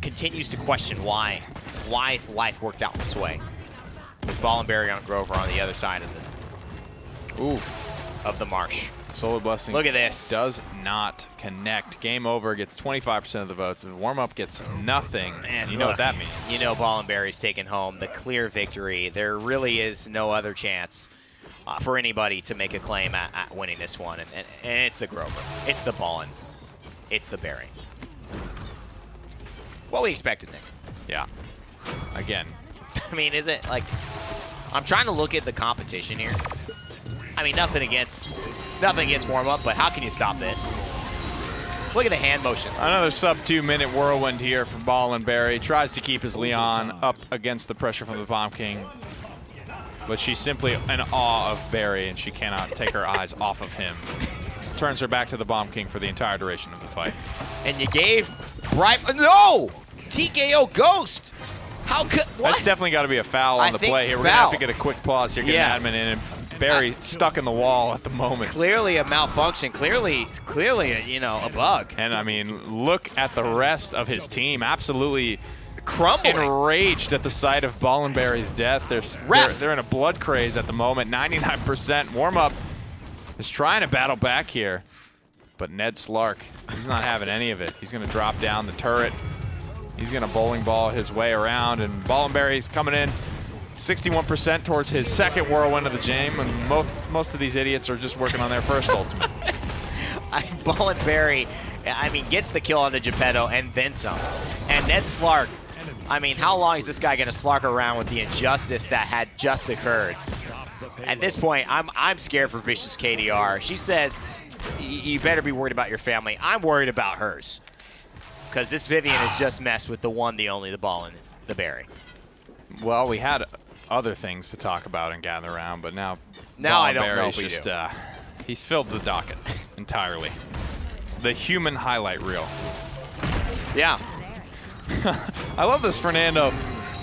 continues to question why life worked out this way. With Ballenberry on Grover on the other side of the marsh. Solar Blessing. Look at this. Does not connect. Game over. Gets 25% of the votes. And WarmUP gets nothing. And you know what that means. Ballenberry's taken home the clear victory. There really is no other chance for anybody to make a claim at winning this one. And it's the Grover. It's the Ballen. It's the Berry. What we expected, Nick. Yeah. Again. I mean, is it like... I'm trying to look at the competition here. I mean, nothing against WarmUP, but how can you stop this? Look at the hand motion. Another sub-2-minute whirlwind here from Ballenberry. Tries to keep his Leon up against the pressure from the Bomb King. But she's simply in awe of Barry, and she cannot take her eyes off of him. Turns her back to the Bomb King for the entire duration of the fight. And you gave right? No! TKO Ghost! How could... What? That's definitely got to be a foul on the play here. We're going to have to get a quick pause here, get an admin in, and Barry stuck in the wall at the moment. Clearly a malfunction. Clearly a bug. And, I mean, look at the rest of his team. Absolutely crumbling. Enraged at the sight of Ballenberry's death. They're in a blood craze at the moment. 99%. WarmUP is trying to battle back here. But Ned Slark, he's not having any of it. He's going to drop down the turret. He's going to bowling ball his way around, and Ballenberry's coming in 61% towards his second whirlwind of the game, and most of these idiots are just working on their first ultimate. Ballenberry, I mean, gets the kill on the Geppetto and then some. And Ned Slark, I mean, how long is this guy going to slark around with the injustice that had just occurred? At this point, I'm scared for Vicious KDR. She says, you better be worried about your family. I'm worried about hers. Because this Vivian has just messed with the one, the only, the Ballen, the Berry. Well, we had other things to talk about and gather around, but now I don't know if we do. He's filled the docket entirely. The human highlight reel. Yeah. I love this. Fernando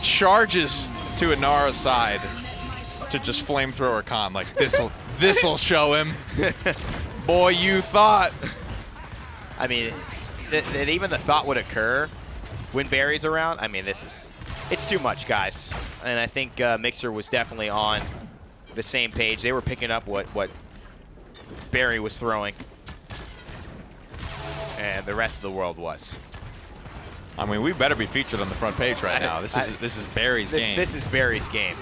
charges to Inara's side to just flamethrower con. Like, this'll show him. Boy, you thought. I mean, that even the thought would occur when Barry's around. I mean, it's too much, guys. And I think Mixer was definitely on the same page. They were picking up what Barry was throwing, and the rest of the world was. I mean, we better be featured on the front page right now. This is Barry's game. This is Barry's game,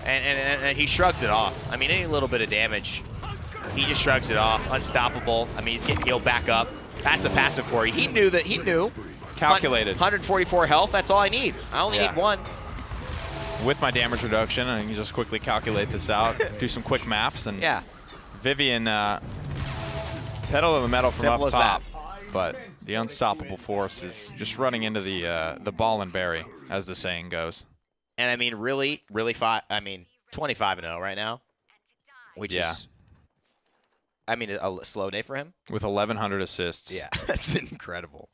and he shrugs it off. I mean, any little bit of damage, he just shrugs it off. Unstoppable. I mean, he's getting healed back up. That's a passive for you. He knew. Calculated. 144 health, that's all I need. I only need one. With my damage reduction, I can just quickly calculate this out, do some quick maths, and Vivian pedal to the metal from up top. But the unstoppable force is just running into the Ballenberry, as the saying goes. And I mean, really 25-0 right now, which is, I mean, a slow day for him. With 1,100 assists. Yeah, that's incredible.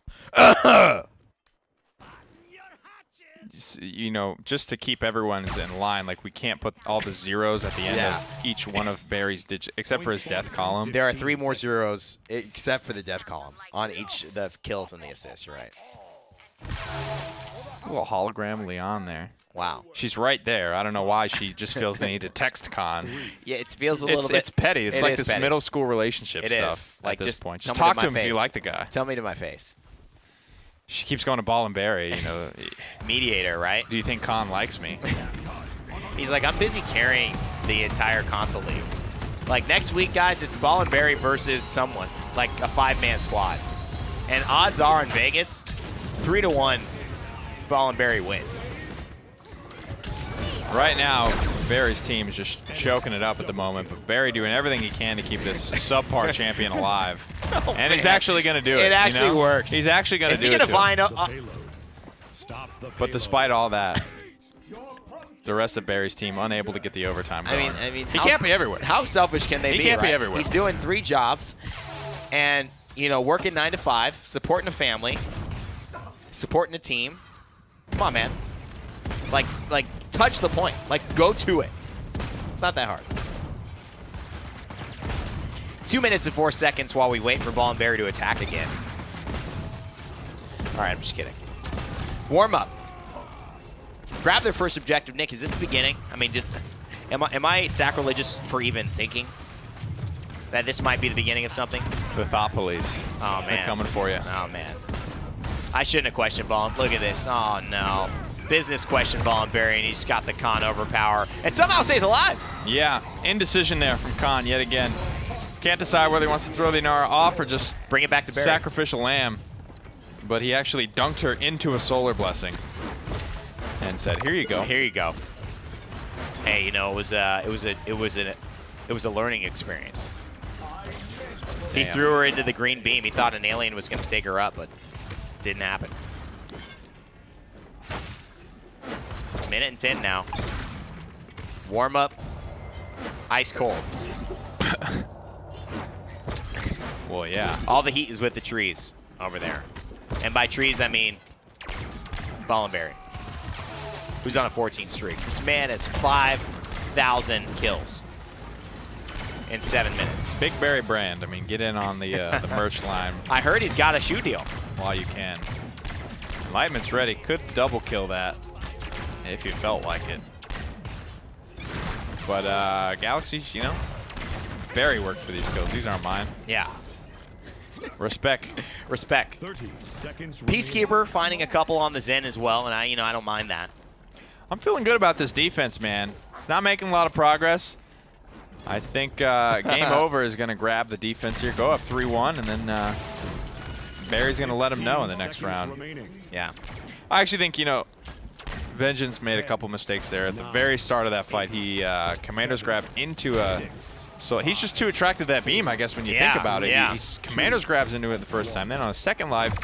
you know, just to keep everyone's in line, like we can't put all the zeros at the end of each one of Barry's digits, except for his death column. There are 3 more zeros, except for the death column, on each the kills and the assists. You're right. A little hologram Leon there. Wow. She's right there. I don't know why she just feels the need to text Con. Yeah, it feels a little bit. It's petty. It's like this petty. middle school relationship It stuff is. Like, at this just point. tell Just me talk to to my him if you face. like the guy. Tell me to my face. She keeps going to Ball and Barry, you know. Mediator, right? Do you think Con likes me? He's like, I'm busy carrying the entire console league. Like, next week, guys, it's Ball and Barry versus someone, like a 5-man squad. And odds are in Vegas, 3-1, Ball and Barry wins. Right now, Barry's team is just choking it up at the moment, but Barry doing everything he can to keep this subpar champion alive. Oh, and he's man. actually going to do it. It actually works. He's actually going to do it. Is he going to find But despite all that, the rest of Barry's team unable to get the overtime going. I mean, he can't be everywhere. How selfish can they be? He can't be right? everywhere. He's doing 3 jobs, and you know, working 9 to 5, supporting a family, supporting a team. Come on, man. Like, touch the point. Like, go to it. It's not that hard. 2 minutes and 4 seconds while we wait for Ball and Barry to attack again. All right, I'm just kidding. Warm up. Grab their first objective. Nick, is this the beginning? I mean, just am I sacrilegious for even thinking that this might be the beginning of something? The Thought Police. Oh, man. They're coming for you. Oh, man. I shouldn't have questioned Ball. Look at this. Oh, no. Business question Ball and Barry, and he's got the Con overpower. And somehow stays alive. Yeah, indecision there from Con yet again. Can't decide whether he wants to throw the Inara off or just bring it back to Barry. Sacrificial lamb. But he actually dunked her into a solar blessing and said, "Here you go. Here you go." Hey, you know, it was a learning experience. Damn. He threw her into the green beam. He thought an alien was going to take her up, but it didn't happen. Minute and 10 now. Warm up. Ice cold. Well, yeah. All the heat is with the trees over there. And by trees, I mean Ball and Barry, who's on a 14 streak. This man has 5,000 kills in 7 minutes. Big Barry brand. I mean, get in on the merch line. I heard he's got a shoe deal. While you can. Enlightenment's ready. Could double kill that if you felt like it. But Galaxy, you know, Barry worked for these kills. These aren't mine. Yeah. Respect. Respect. 30 seconds Peacekeeper finding a couple on the Zen as well, and I don't mind that. I'm feeling good about this defense, man. It's not making a lot of progress. I think Game Over is going to grab the defense here, go up 3-1, and then Barry's going to let him know in the next round. Yeah. I actually think, you know, Vengeance made a couple mistakes there. At the very start of that fight, he Commander's grabbed into a... So he's just too attracted to that beam, I guess, when you think about it. Yeah. He's Commander's grabs into it the first time. Then on a second life,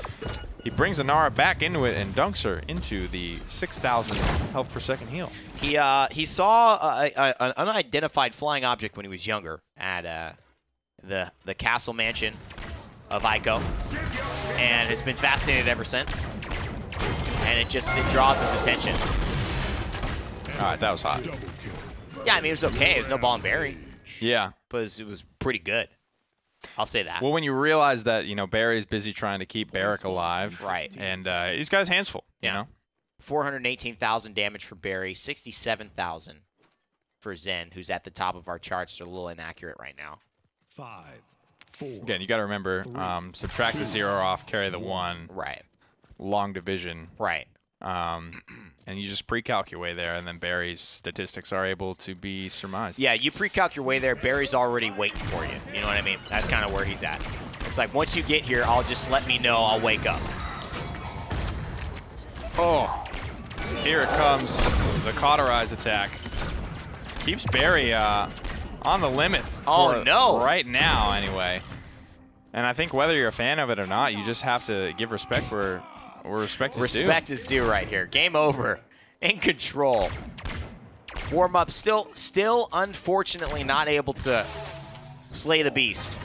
he brings Inara back into it and dunks her into the 6,000 health per second heal. He saw an unidentified flying object when he was younger at the castle mansion of Ico, and has been fascinated ever since. And it draws his attention. All right, that was hot. Yeah, I mean, it was okay. It was no Ball and Barry. Yeah. But it was pretty good. I'll say that. Well, when you realize that, you know, Barry's busy trying to keep Barrick alive. Right. And he's got his hands full, you know? 418,000 damage for Barry, 67,000 for Zen, who's at the top of our charts. They're a little inaccurate right now. 5, 4. Again, you got to remember, subtract the 0 off, carry the 1. Right. Long division. Right. And you just pre-calc your way there, and then Barry's statistics are able to be surmised. Yeah, you pre-calc your way there. Barry's already waiting for you. You know what I mean? That's kind of where he's at. It's like, once you get here, I'll just let me know. I'll wake up. Oh, here it comes. The cauterize attack. Keeps Barry on the limits. Oh, no. Right now, anyway. And I think whether you're a fan of it or not, you just have to give respect where respect is due. Respect is due right here. Game over. In control. Warm up still unfortunately not able to slay the beast.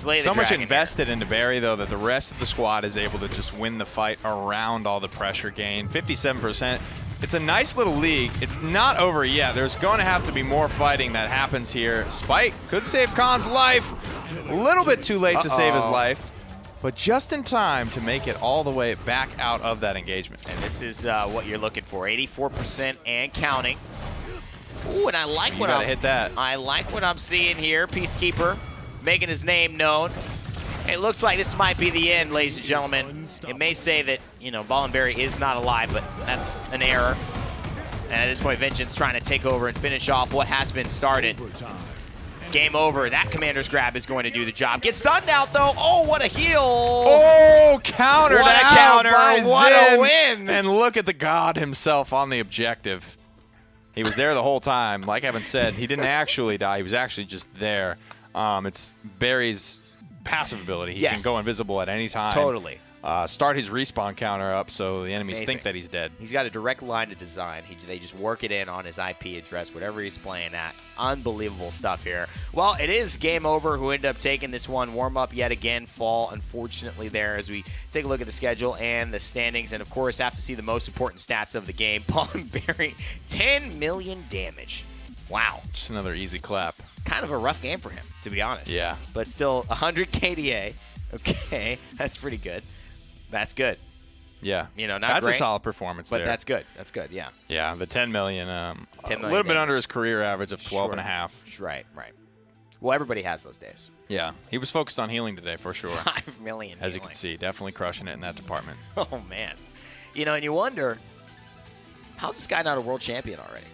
so much invested into Barry, though, that the rest of the squad is able to just win the fight around all the pressure gain. 57%. It's a nice little league. It's not over yet. There's going to have to be more fighting that happens here. Spike could save Khan's life. A little bit too late to save his life, but just in time to make it all the way back out of that engagement. And this is what you're looking for, 84% and counting. Ooh, and I like what I like what I'm seeing here. Peacekeeper making his name known. It looks like this might be the end, ladies and gentlemen. It may say that, you know, Ballenberry is not alive, but that's an error. And at this point, Vengeance trying to take over and finish off what has been started. Game over. That commander's grab is going to do the job. Gets stunned out, though. Oh, what a heal. Oh, countered what a out counter. by What Zen. a win. And look at the god himself on the objective. He was there the whole time. Like Evan said, he didn't actually die. He was actually just there. It's Barry's passive ability. He can go invisible at any time. Totally. Start his respawn counter up so the enemies think that he's dead. He's got a direct line to design. They just work it in on his IP address, whatever he's playing at. Unbelievable stuff here. Well, it is game over. Who ended up taking this one? WarmUP yet again fall, unfortunately, there as we take a look at the schedule and the standings. And, of course, have to see the most important stats of the game. Ballenberry, 10 million damage. Wow. Just another easy clap. Kind of a rough game for him, to be honest. Yeah. But still, 100 KDA. Okay, that's pretty good. That's good. Yeah. You know, not that's great, a solid performance but there. That's good. That's good, yeah. Yeah, the 10 million, 10 million a little bit damage. under his career average of 12 and a half. Right, right. Well, everybody has those days. Yeah, he was focused on healing today for sure. 5 million As you can see, definitely crushing it in that department. Oh, man. You know, and you wonder, how's this guy not a world champion already?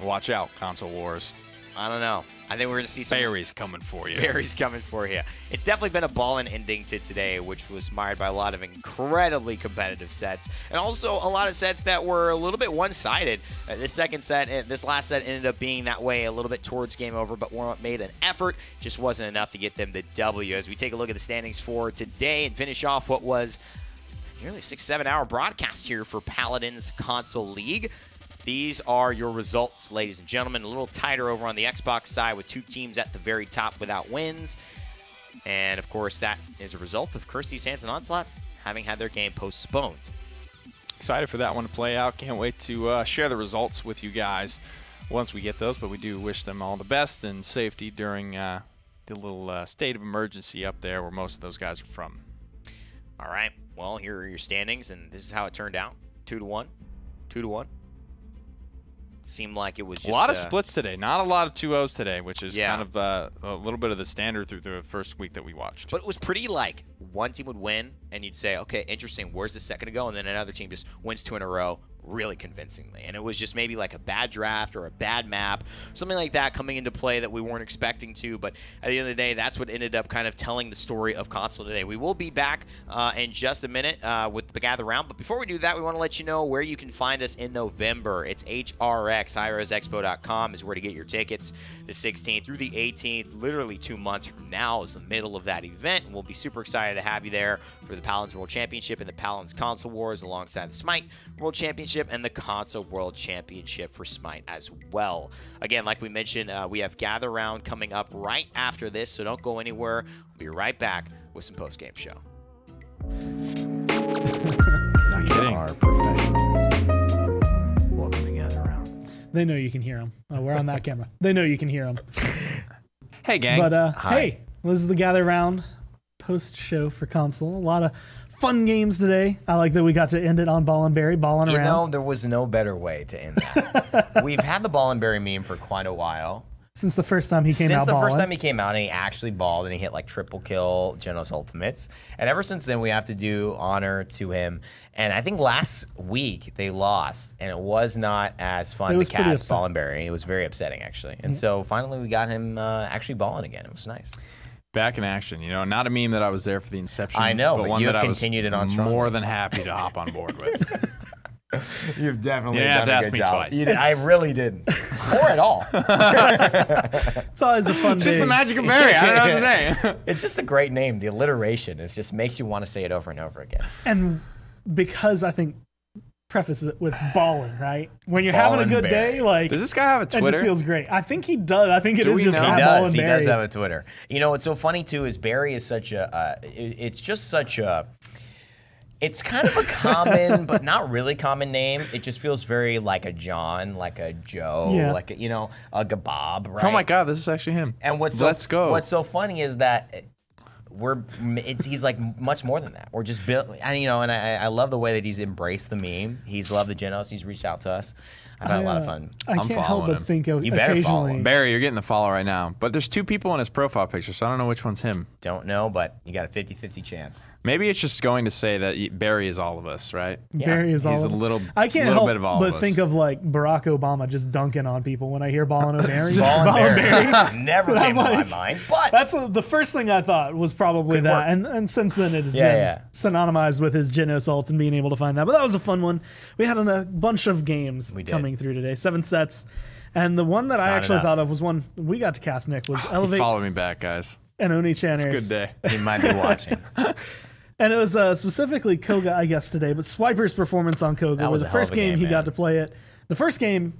Watch out, console wars. I don't know. I think we're going to see some... Barry's coming for you. Barry's coming for you. It's definitely been a ballin' ending to today, which was mired by a lot of incredibly competitive sets. And also a lot of sets that were a little bit one-sided. This second set, this last set ended up being that way a little bit towards game over, but WarmUP made an effort. Just wasn't enough to get them the W. As we take a look at the standings for today and finish off what was nearly 6-7 hour broadcast here for Paladins Console League. These are your results, ladies and gentlemen. A little tighter over on the Xbox side with 2 teams at the very top without wins. And, of course, that is a result of Kirsty's Hands and Onslaught having had their game postponed. Excited for that one to play out. Can't wait to share the results with you guys once we get those. But we do wish them all the best and safety during the little state of emergency up there where most of those guys are from. All right. Well, here are your standings, and this is how it turned out. 2-1. 2-1. Seemed like it was just a lot of splits today. Not a lot of 2-0s today, which is Yeah. kind of a little bit of the standard through the first week that we watched. But it was pretty like one team would win, and you'd say, okay, interesting, where's the second to go? And then another team just wins 2 in a row really convincingly. And it was just maybe like a bad draft or a bad map, something like that coming into play that we weren't expecting to. But at the end of the day, that's what ended up kind of telling the story of console today. We will be back in just a minute with the Gather Round. But before we do that, we want to let you know where you can find us in November. It's HRX, HighResExpo.com is where to get your tickets. The 16th through the 18th, literally 2 months from now, is the middle of that event. And we'll be super excited to have you there for the Paladins World Championship and the Paladins Console Wars alongside the Smite World Championship and the Console World Championship for Smite as well. Again, like we mentioned, we have Gather Round coming up right after this, so don't go anywhere. We'll be right back with some post-game show. Not kidding. Are professionals. Welcome to Gather Round. They know you can hear them. We're on that camera. They know you can hear them. Hey, gang. But hey, this is the Gather Round post-show for console. A lot of fun games today. I like that we got to end it on Ballenberry, balling You around. know, there was no better way to end that. We've had the Ballenberry meme for quite a while. Since the first time he came out Since the balling. first time he came out and he actually balled and he hit like triple kill Genos Ultimates. And ever since then, we have to do honor to him. And I think last week they lost and it was not as fun to cast Ballenberry. It was very upsetting, actually. And so finally we got him actually balling again. It was nice. Back in action, you know, not a meme that I was there for the inception. I know, but one you that have I was continued it on strongly. more than happy to hop on board with. You've definitely You didn't have done to a ask good me job. twice. You did, I really didn't. Or at all. It's always a fun Just day. the magic of Barry. I don't know what to say. It's just a great name. The alliteration just makes you want to say it over and over again. And because I think preface it with balling, right? When you're having a Ballin' good Barry. day, like Does this guy have a it just Twitter? feels great. I think he does. I think it Do is we just know? at He Ballin' does. He Barry. does have a Twitter. You know what's so funny too is Barry is such a. It's just such a. It's kind of a common, but not really common name. It just feels very like a John, like a Joe, Yeah. like a, a Gabob, right? Oh my God, this is actually him. And Let's go. What's so funny is that he's like much more than that. We're just built, and and I love the way that he's embraced the meme. He's loved the Genos. He's reached out to us. I've had a lot of fun. I I'm can't help following but him. think of You better follow occasionally. him. Barry, you're getting the follow right now. But there's 2 people in his profile picture, so I don't know which one's him. Don't know, but you got a 50-50 chance. Maybe it's just going to say that Barry is all of us, right? Barry is all He's of a us. little- I can't little help bit of all but of us. think of like Barack Obama just dunking on people when I hear Ballin' O'Barry. Ballin' Barry never But I'm came to my like, mind, but That's the first thing I thought was probably Good that, work. and since then it has Yeah, been synonymized with his Genos ult and being able to find that. But that was a fun one. We had a bunch of games We did. coming through today, 7 sets, and the one that I Not actually enough. thought of was one we got to cast. Nick was He Elevate followed me back, guys. and Oni Channers. It's a good day. he might be watching. And it was specifically Koga, I guess, today. But Swiper's performance on Koga That was was the a hell first of a game game, he man. got to play it. The first game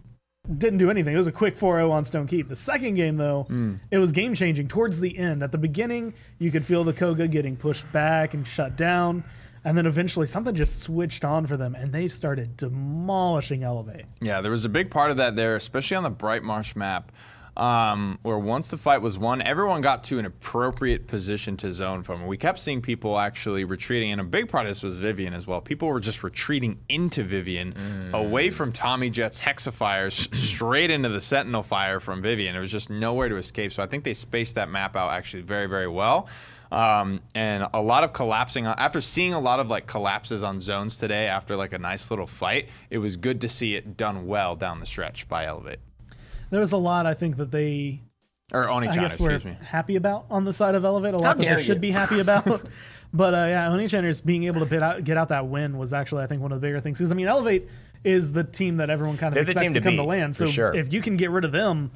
didn't do anything. It was a quick 4-0 on Stone Keep. The second game, though, it was game changing towards the end. At the beginning, you could feel the Koga getting pushed back and shut down. And then eventually something just switched on for them, and they started demolishing Elevate. Yeah, there was a big part of that there, especially on the Bright Marsh map, where once the fight was won, everyone got to an appropriate position to zone from. We kept seeing people actually retreating, and a big part of this was Vivian as well. People were just retreating into Vivian, away from Tommy Jet's Hexafires, straight into the Sentinel fire from Vivian. There was just nowhere to escape, so I think they spaced that map out actually very, very well. And a lot of collapsing after seeing a lot of like collapses on zones today after like a nice little fight. It was good to see it done well down the stretch by Elevate There was a lot, I think, that they, or I Oni-chan, guess, were excuse me. happy about on the side of Elevate. A lot that dare they should you. be happy about. But yeah, Oni-Channers being able to get out that win was actually, I think, one of the bigger things. Because, I mean, Elevate is the team that everyone kind of They're the expects team to to come to beat, land. for So sure. if you can get rid of them,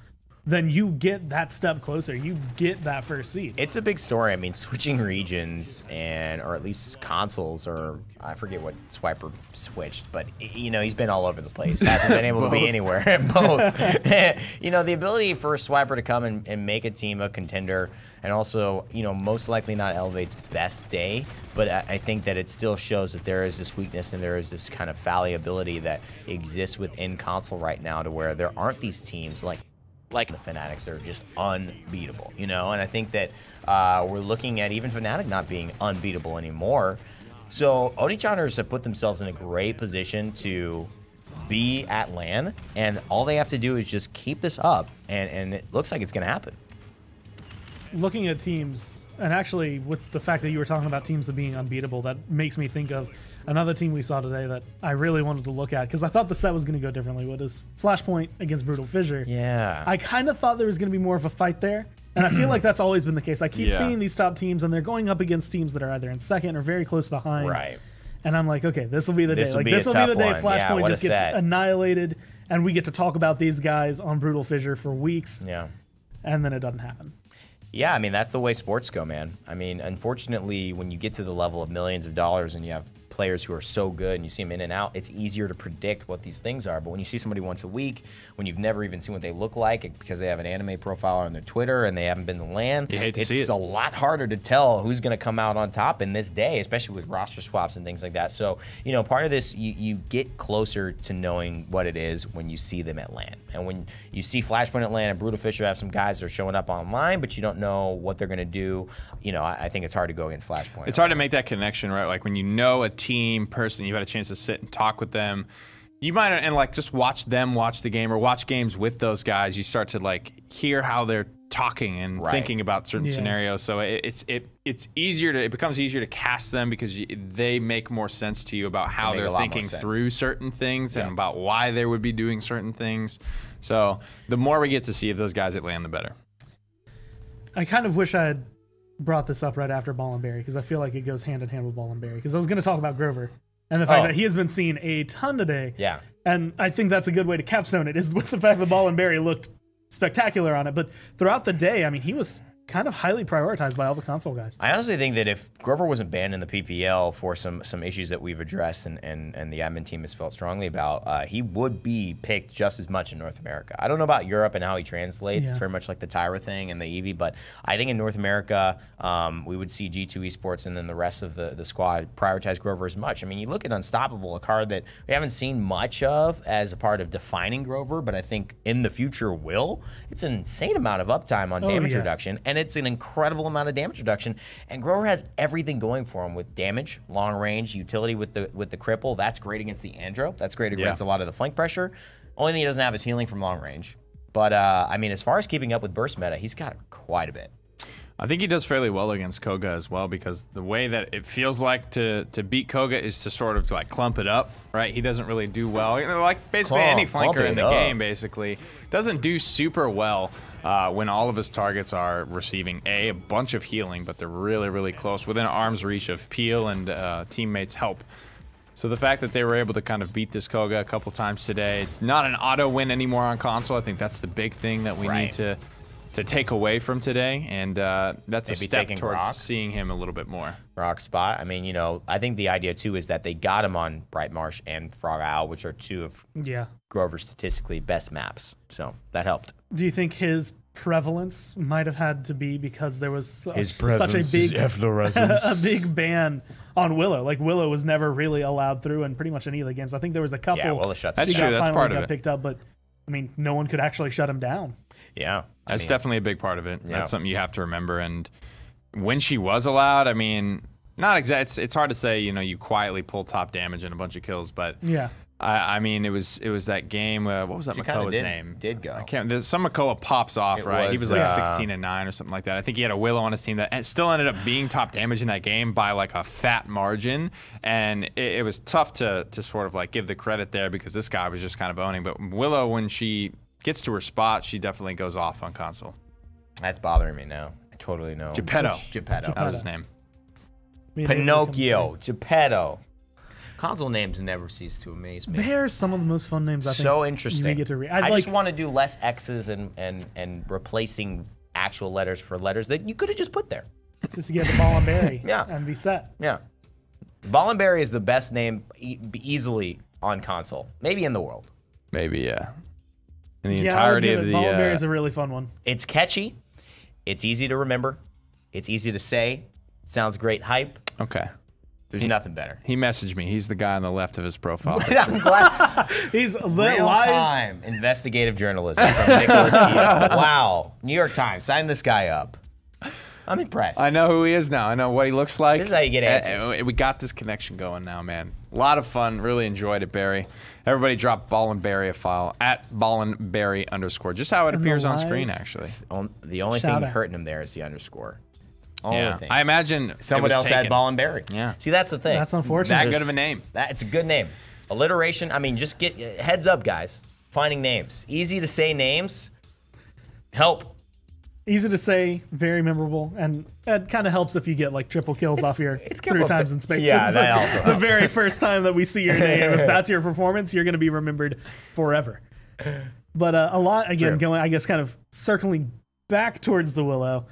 then you get that step closer. You get that first seed. It's a big story. I mean, switching regions or at least consoles, or I forget what Swiper switched, but he's been all over the place. Hasn't been able to be anywhere. Both. The ability for a Swiper to come and make a team a contender, and also, most likely not Elevate's best day, but I think that it still shows that there is this weakness and there is this kind of fallibility that exists within console right now, to where there aren't these teams like the Fanatics are just unbeatable, and I think that we're looking at even Fnatic not being unbeatable anymore. So Oni-Channers have put themselves in a great position to be at LAN, and all they have to do is just keep this up, and it looks like it's going to happen. Looking at teams, and actually with the fact that you were talking about teams of being unbeatable, that makes me think of another team we saw today that I really wanted to look at, because I thought the set was going to go differently. What is Flashpoint against Brutal Fissure? Yeah. I kind of thought there was going to be more of a fight there, and I feel like that's always been the case. I keep Yeah. seeing these top teams, and they're going up against teams that are either in second or very close behind. Right. And I'm like, okay, this will be the day. This will Like, be a this will be tough the day one. Yeah, Flashpoint what a just gets set. annihilated, and we get to talk about these guys on Brutal Fissure for weeks, Yeah. and then it doesn't happen. Yeah, I mean, that's the way sports go, man. I mean, unfortunately, when you get to the level of millions of dollars and you have players who are so good and you see them in and out, it's easier to predict what these things are. But when you see somebody once a week, when you've never even seen what they look like because they have an anime profile on their Twitter and they haven't been to LAN, You hate to see it's it. a lot harder to tell who's going to come out on top in this day, especially with roster swaps and things like that. So, part of this, you get closer to knowing what it is when you see them at LAN. And when you see Flashpoint at LAN and Brutal Fissure have some guys that are showing up online, but you don't know what they're going to do, I think it's hard to go against Flashpoint. It's hard to make that connection, right? Like when you know a team person, you've had a chance to sit and talk with them. You might and like just watch them watch the game or watch games with those guys. You start to like hear how they're talking and Right. thinking about certain Yeah. scenarios. So it's easier to it becomes easier to cast them because they make more sense to you about how They make they're a lot more thinking sense. through certain things and Yeah. about why they would be doing certain things. So the more we get to see of those guys at LAN, the better. I kind of wish I had brought this up right after Ball and Berry, because I feel like it goes hand in hand with Ball and Berry, because I was going to talk about Grover and the fact Oh. that he has been seen a ton today. Yeah. And I think that's a good way to capstone it, is with the fact that Ball and Berry looked spectacular on it. But throughout the day, I mean, he was kind of highly prioritized by all the console guys. I honestly think that if Grover wasn't banned in the PPL for some issues that we've addressed and the admin team has felt strongly about, he would be picked just as much in North America. I don't know about Europe and how he translates. Yeah. It's very much like the Tyra thing and the Eevee, but I think in North America, we would see G2 Esports and then the rest of the squad prioritize Grover as much. I mean, you look at Unstoppable, a card that we haven't seen much of as a part of defining Grover, but I think in the future will. It's an insane amount of uptime on damage reduction, and it's an incredible amount of damage reduction. And Grover has everything going for him with damage, long range, utility with the cripple. That's great against the Andro. That's great against a lot of the flank pressure. Only thing he doesn't have is healing from long range. But I mean, as far as keeping up with burst meta, he's got quite a bit. I think he does fairly well against Koga as well, because the way that it feels like to beat Koga is to sort of like clump it up, right? He doesn't really do well. You know, like basically any flanker in the game, basically doesn't do super well when all of his targets are receiving a bunch of healing, but they're really, really close within arm's reach of Peel and teammates' help. So the fact that they were able to kind of beat this Koga a couple times today, it's not an auto win anymore on console. I think that's the big thing that we need to take away from today, and that's a step towards seeing him a little bit more. Rock spot. I mean, you know, I think the idea too is that they got him on Bright Marsh and Frog Isle, which are two of Grover's statistically best maps. So that helped. Do you think his prevalence might have had to be because there was such a big ban on Willow? Like, Willow was never really allowed through in pretty much any of the games. I think there was a couple. Yeah, Willow shuts. That's true. That's part of it. Picked up, but I mean, no one could actually shut him down. Yeah, that's definitely a big part of it. That's something you have to remember. And when she was allowed, I mean, not exact. It's hard to say. You know, you quietly pull top damage and a bunch of kills, but I mean, it was that game. What was that Makoa's name? Did go. I can't. Some Makoa pops off, right? He was like 16-9 or something like that. I think he had a Willow on his team that still ended up being top damage in that game by like a fat margin, and it was tough to sort of like give the credit there because this guy was just kind of owning. But Willow, when she gets to her spot, she definitely goes off on console. That's bothering me now. I totally know. Geppetto. Geppetto. That was his name. Pinocchio. Geppetto. Console names never cease to amaze me. They're some of the most fun names I think. So interesting. You get to read. I just want to do less X's and replacing actual letters for letters that you could have just put there. Just to get the ball and berry and be set. Yeah. Ball and berry is the best name easily on console. Maybe in the world. Maybe, yeah. In the entirety of the... Ball and berry is a really fun one. It's catchy. It's easy to remember. It's easy to say. It sounds great hype. Okay. There's nothing better. He messaged me. He's the guy on the left of his profile. I'm glad. He's Real-time investigative journalism from Nicholas Keough. Wow. New York Times. Sign this guy up. I'm impressed. I know who he is now. I know what he looks like. This is how you get answers. We got this connection going now, man. A lot of fun. Really enjoyed it, Barry. Everybody drop Ball and Barry a file at @ballandberry_. Just how it appears on screen, actually. The only thing hurting him there is the underscore. Only thing. I imagine someone else had Ball and Berry. Yeah. See, that's the thing. That's unfortunate. That good of a name. It's a good name. Alliteration. I mean, just get heads up, guys. Finding names. Easy to say names. Help. Easy to say, very memorable, and it kind of helps if you get like triple kills off your 3 times in space. Yeah, it's that like also the very first time that we see your name. If that's your performance, you're going to be remembered forever. But a lot, again, going, I guess, kind of circling back towards the Willow.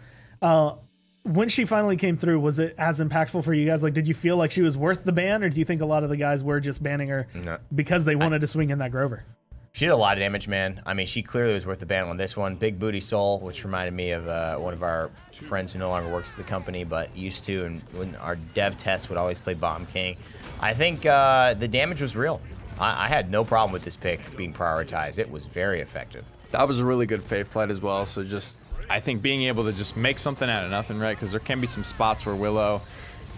When she finally came through, was it as impactful for you guys? Like, did you feel like she was worth the ban, or do you think a lot of the guys were just banning her because they wanted to swing in that Grover? She did a lot of damage, man. I mean, she clearly was worth the ban on this one. Big Booty Soul, which reminded me of one of our friends who no longer works at the company, but used to, and when our dev test would always play Bottom King. I think the damage was real. I had no problem with this pick being prioritized. It was very effective. That was a really good Fate Flight as well, so just... I think being able to just make something out of nothing, right? Because there can be some spots where Willow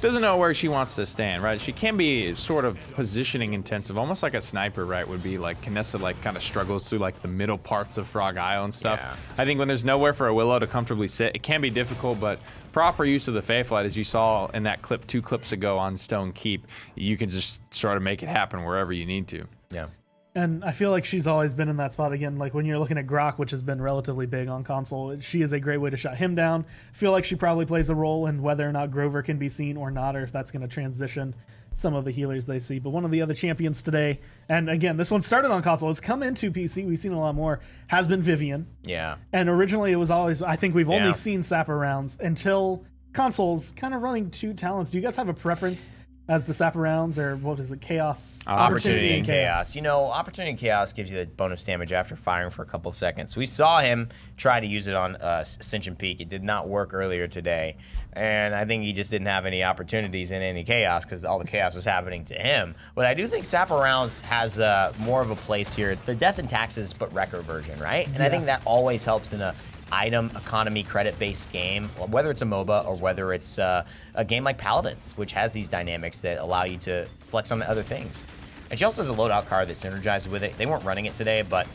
doesn't know where she wants to stand, right? She can be sort of positioning intensive, almost like a sniper, right? Would be like Kinessa, like kind of struggles through like the middle parts of Frog Isle and stuff. Yeah. I think when there's nowhere for a Willow to comfortably sit, it can be difficult, but proper use of the Fate Flight, as you saw in that clip 2 clips ago on Stone Keep, you can just sort of make it happen wherever you need to. Yeah. And I feel like she's always been in that spot again. Like when you're looking at Grok, which has been relatively big on console, she is a great way to shut him down. I feel like she probably plays a role in whether or not Grover can be seen or not, or if that's going to transition some of the healers they see. But one of the other champions today, and again, this one started on console, it's come into PC, we've seen a lot more, has been Vivian. Yeah. And originally it was always, I think we've only Yeah. seen Sapper rounds until consoles kind of running two talents. Do you guys have a preference as to Sapper rounds, or what is it, Chaos? Opportunity and Chaos. You know, Opportunity and Chaos gives you the bonus damage after firing for a couple seconds. We saw him try to use it on Ascension Peak. It did not work earlier today. And I think he just didn't have any opportunities in any Chaos because all the Chaos was happening to him. But I do think Sapper rounds has more of a place here. It's the Death and Taxes but Wrecker version, right? And I think that always helps in a item economy credit-based game, whether it's a MOBA or whether it's a game like Paladins, which has these dynamics that allow you to flex on other things. And she also has a loadout card that synergizes with it. They weren't running it today, but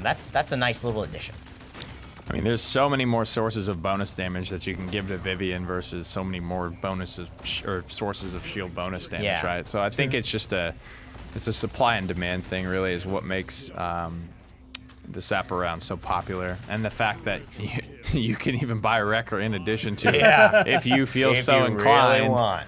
that's a nice little addition. I mean, there's so many more sources of bonus damage that you can give to Vivian versus so many more bonuses or sources of shield bonus damage, Yeah. right? So I think it's just a supply and demand thing, really, is what makes the Sapper round so popular, and the fact that you can even buy a Wrecker in addition to it if you feel If so you inclined. really want.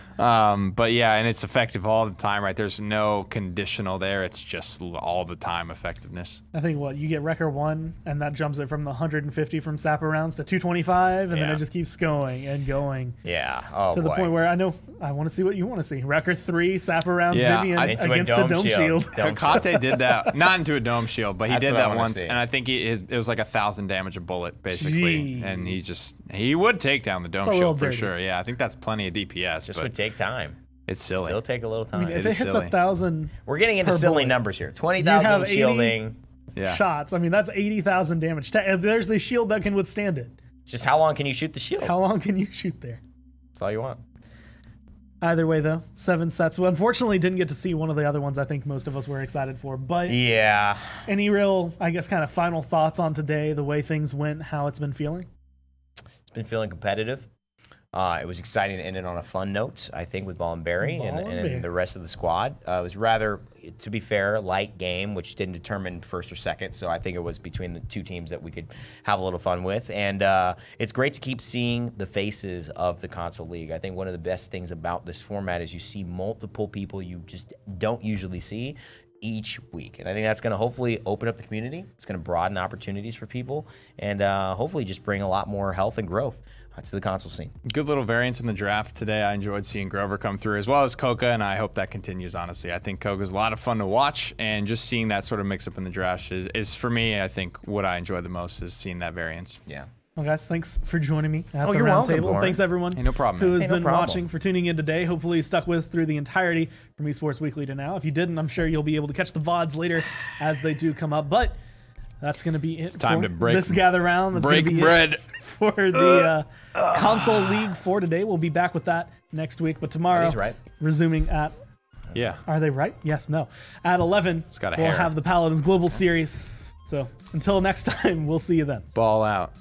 But yeah, and it's effective all the time, right? There's no conditional there. It's just all the time effectiveness. I think you get Wrecker 1, and that jumps it from the 150 from Sapper rounds to 225, and then Yeah. it just keeps going and going. Yeah. Oh, To the boy. point where I want to see what you want to see. Wrecker 3, Sapper rounds, Yeah, Vivian Into against a dome shield. Kakate did that, not into a dome shield, but he That's did what I that wanna once, see. and I think it was like 1,000 damage a bullet, basically. Jeez. And he would take down the dome It's a little shield for dirty. sure. Yeah, I think that's plenty of DPS. Just but would take time. it's silly. Still take a little time. If It it is hits silly. 1,000 We're getting into per silly bullet. numbers here. You 20,000 have 80 shielding. Yeah. shots, I mean, that's 80,000 damage. There's the shield that can withstand it. Just how long can you shoot the shield? How long can you shoot there? That's all you want. Either way, though, 7 sets. Well, unfortunately, didn't get to see one of the other ones I think most of us were excited for. But Yeah. any real, I guess, kind of final thoughts on today, the way things went, how it's been feeling? It's been feeling competitive. It was exciting to end it on a fun note, I think, with Ball and Berry and the rest of the squad. It was rather, to be fair, light game, which didn't determine first or second. So I think it was between the two teams that we could have a little fun with. And it's great to keep seeing the faces of the console league. I think one of the best things about this format is you see multiple people you just don't usually see each week. And I think that's going to hopefully open up the community. It's going to broaden opportunities for people and hopefully just bring a lot more health and growth to the console scene. Good little variance in the draft today. I enjoyed seeing Grover come through, as well as Koka, and I hope that continues, honestly. I think Koka's a lot of fun to watch, and just seeing that sort of mix up in the draft is for me, I think, what I enjoy the most is seeing that variance. Yeah. Well, guys, thanks for joining me at the you're round welcome, table. Lauren. Thanks, everyone Hey, no problem, who man. has Hey, no been problem. watching, for tuning in today. Hopefully you stuck with us through the entirety from Esports Weekly to now. If you didn't, I'm sure you'll be able to catch the VODs later as they do come up. But that's going to be it time for to break- this gather round. That's gonna break be bread. It for the console league for today. We'll be back with that next week. But tomorrow, Are these right? resuming at, Yeah. are they right? Yes, no. At 11, got a we'll hair. have the Paladins Global Series. So until next time, we'll see you then. Ball out.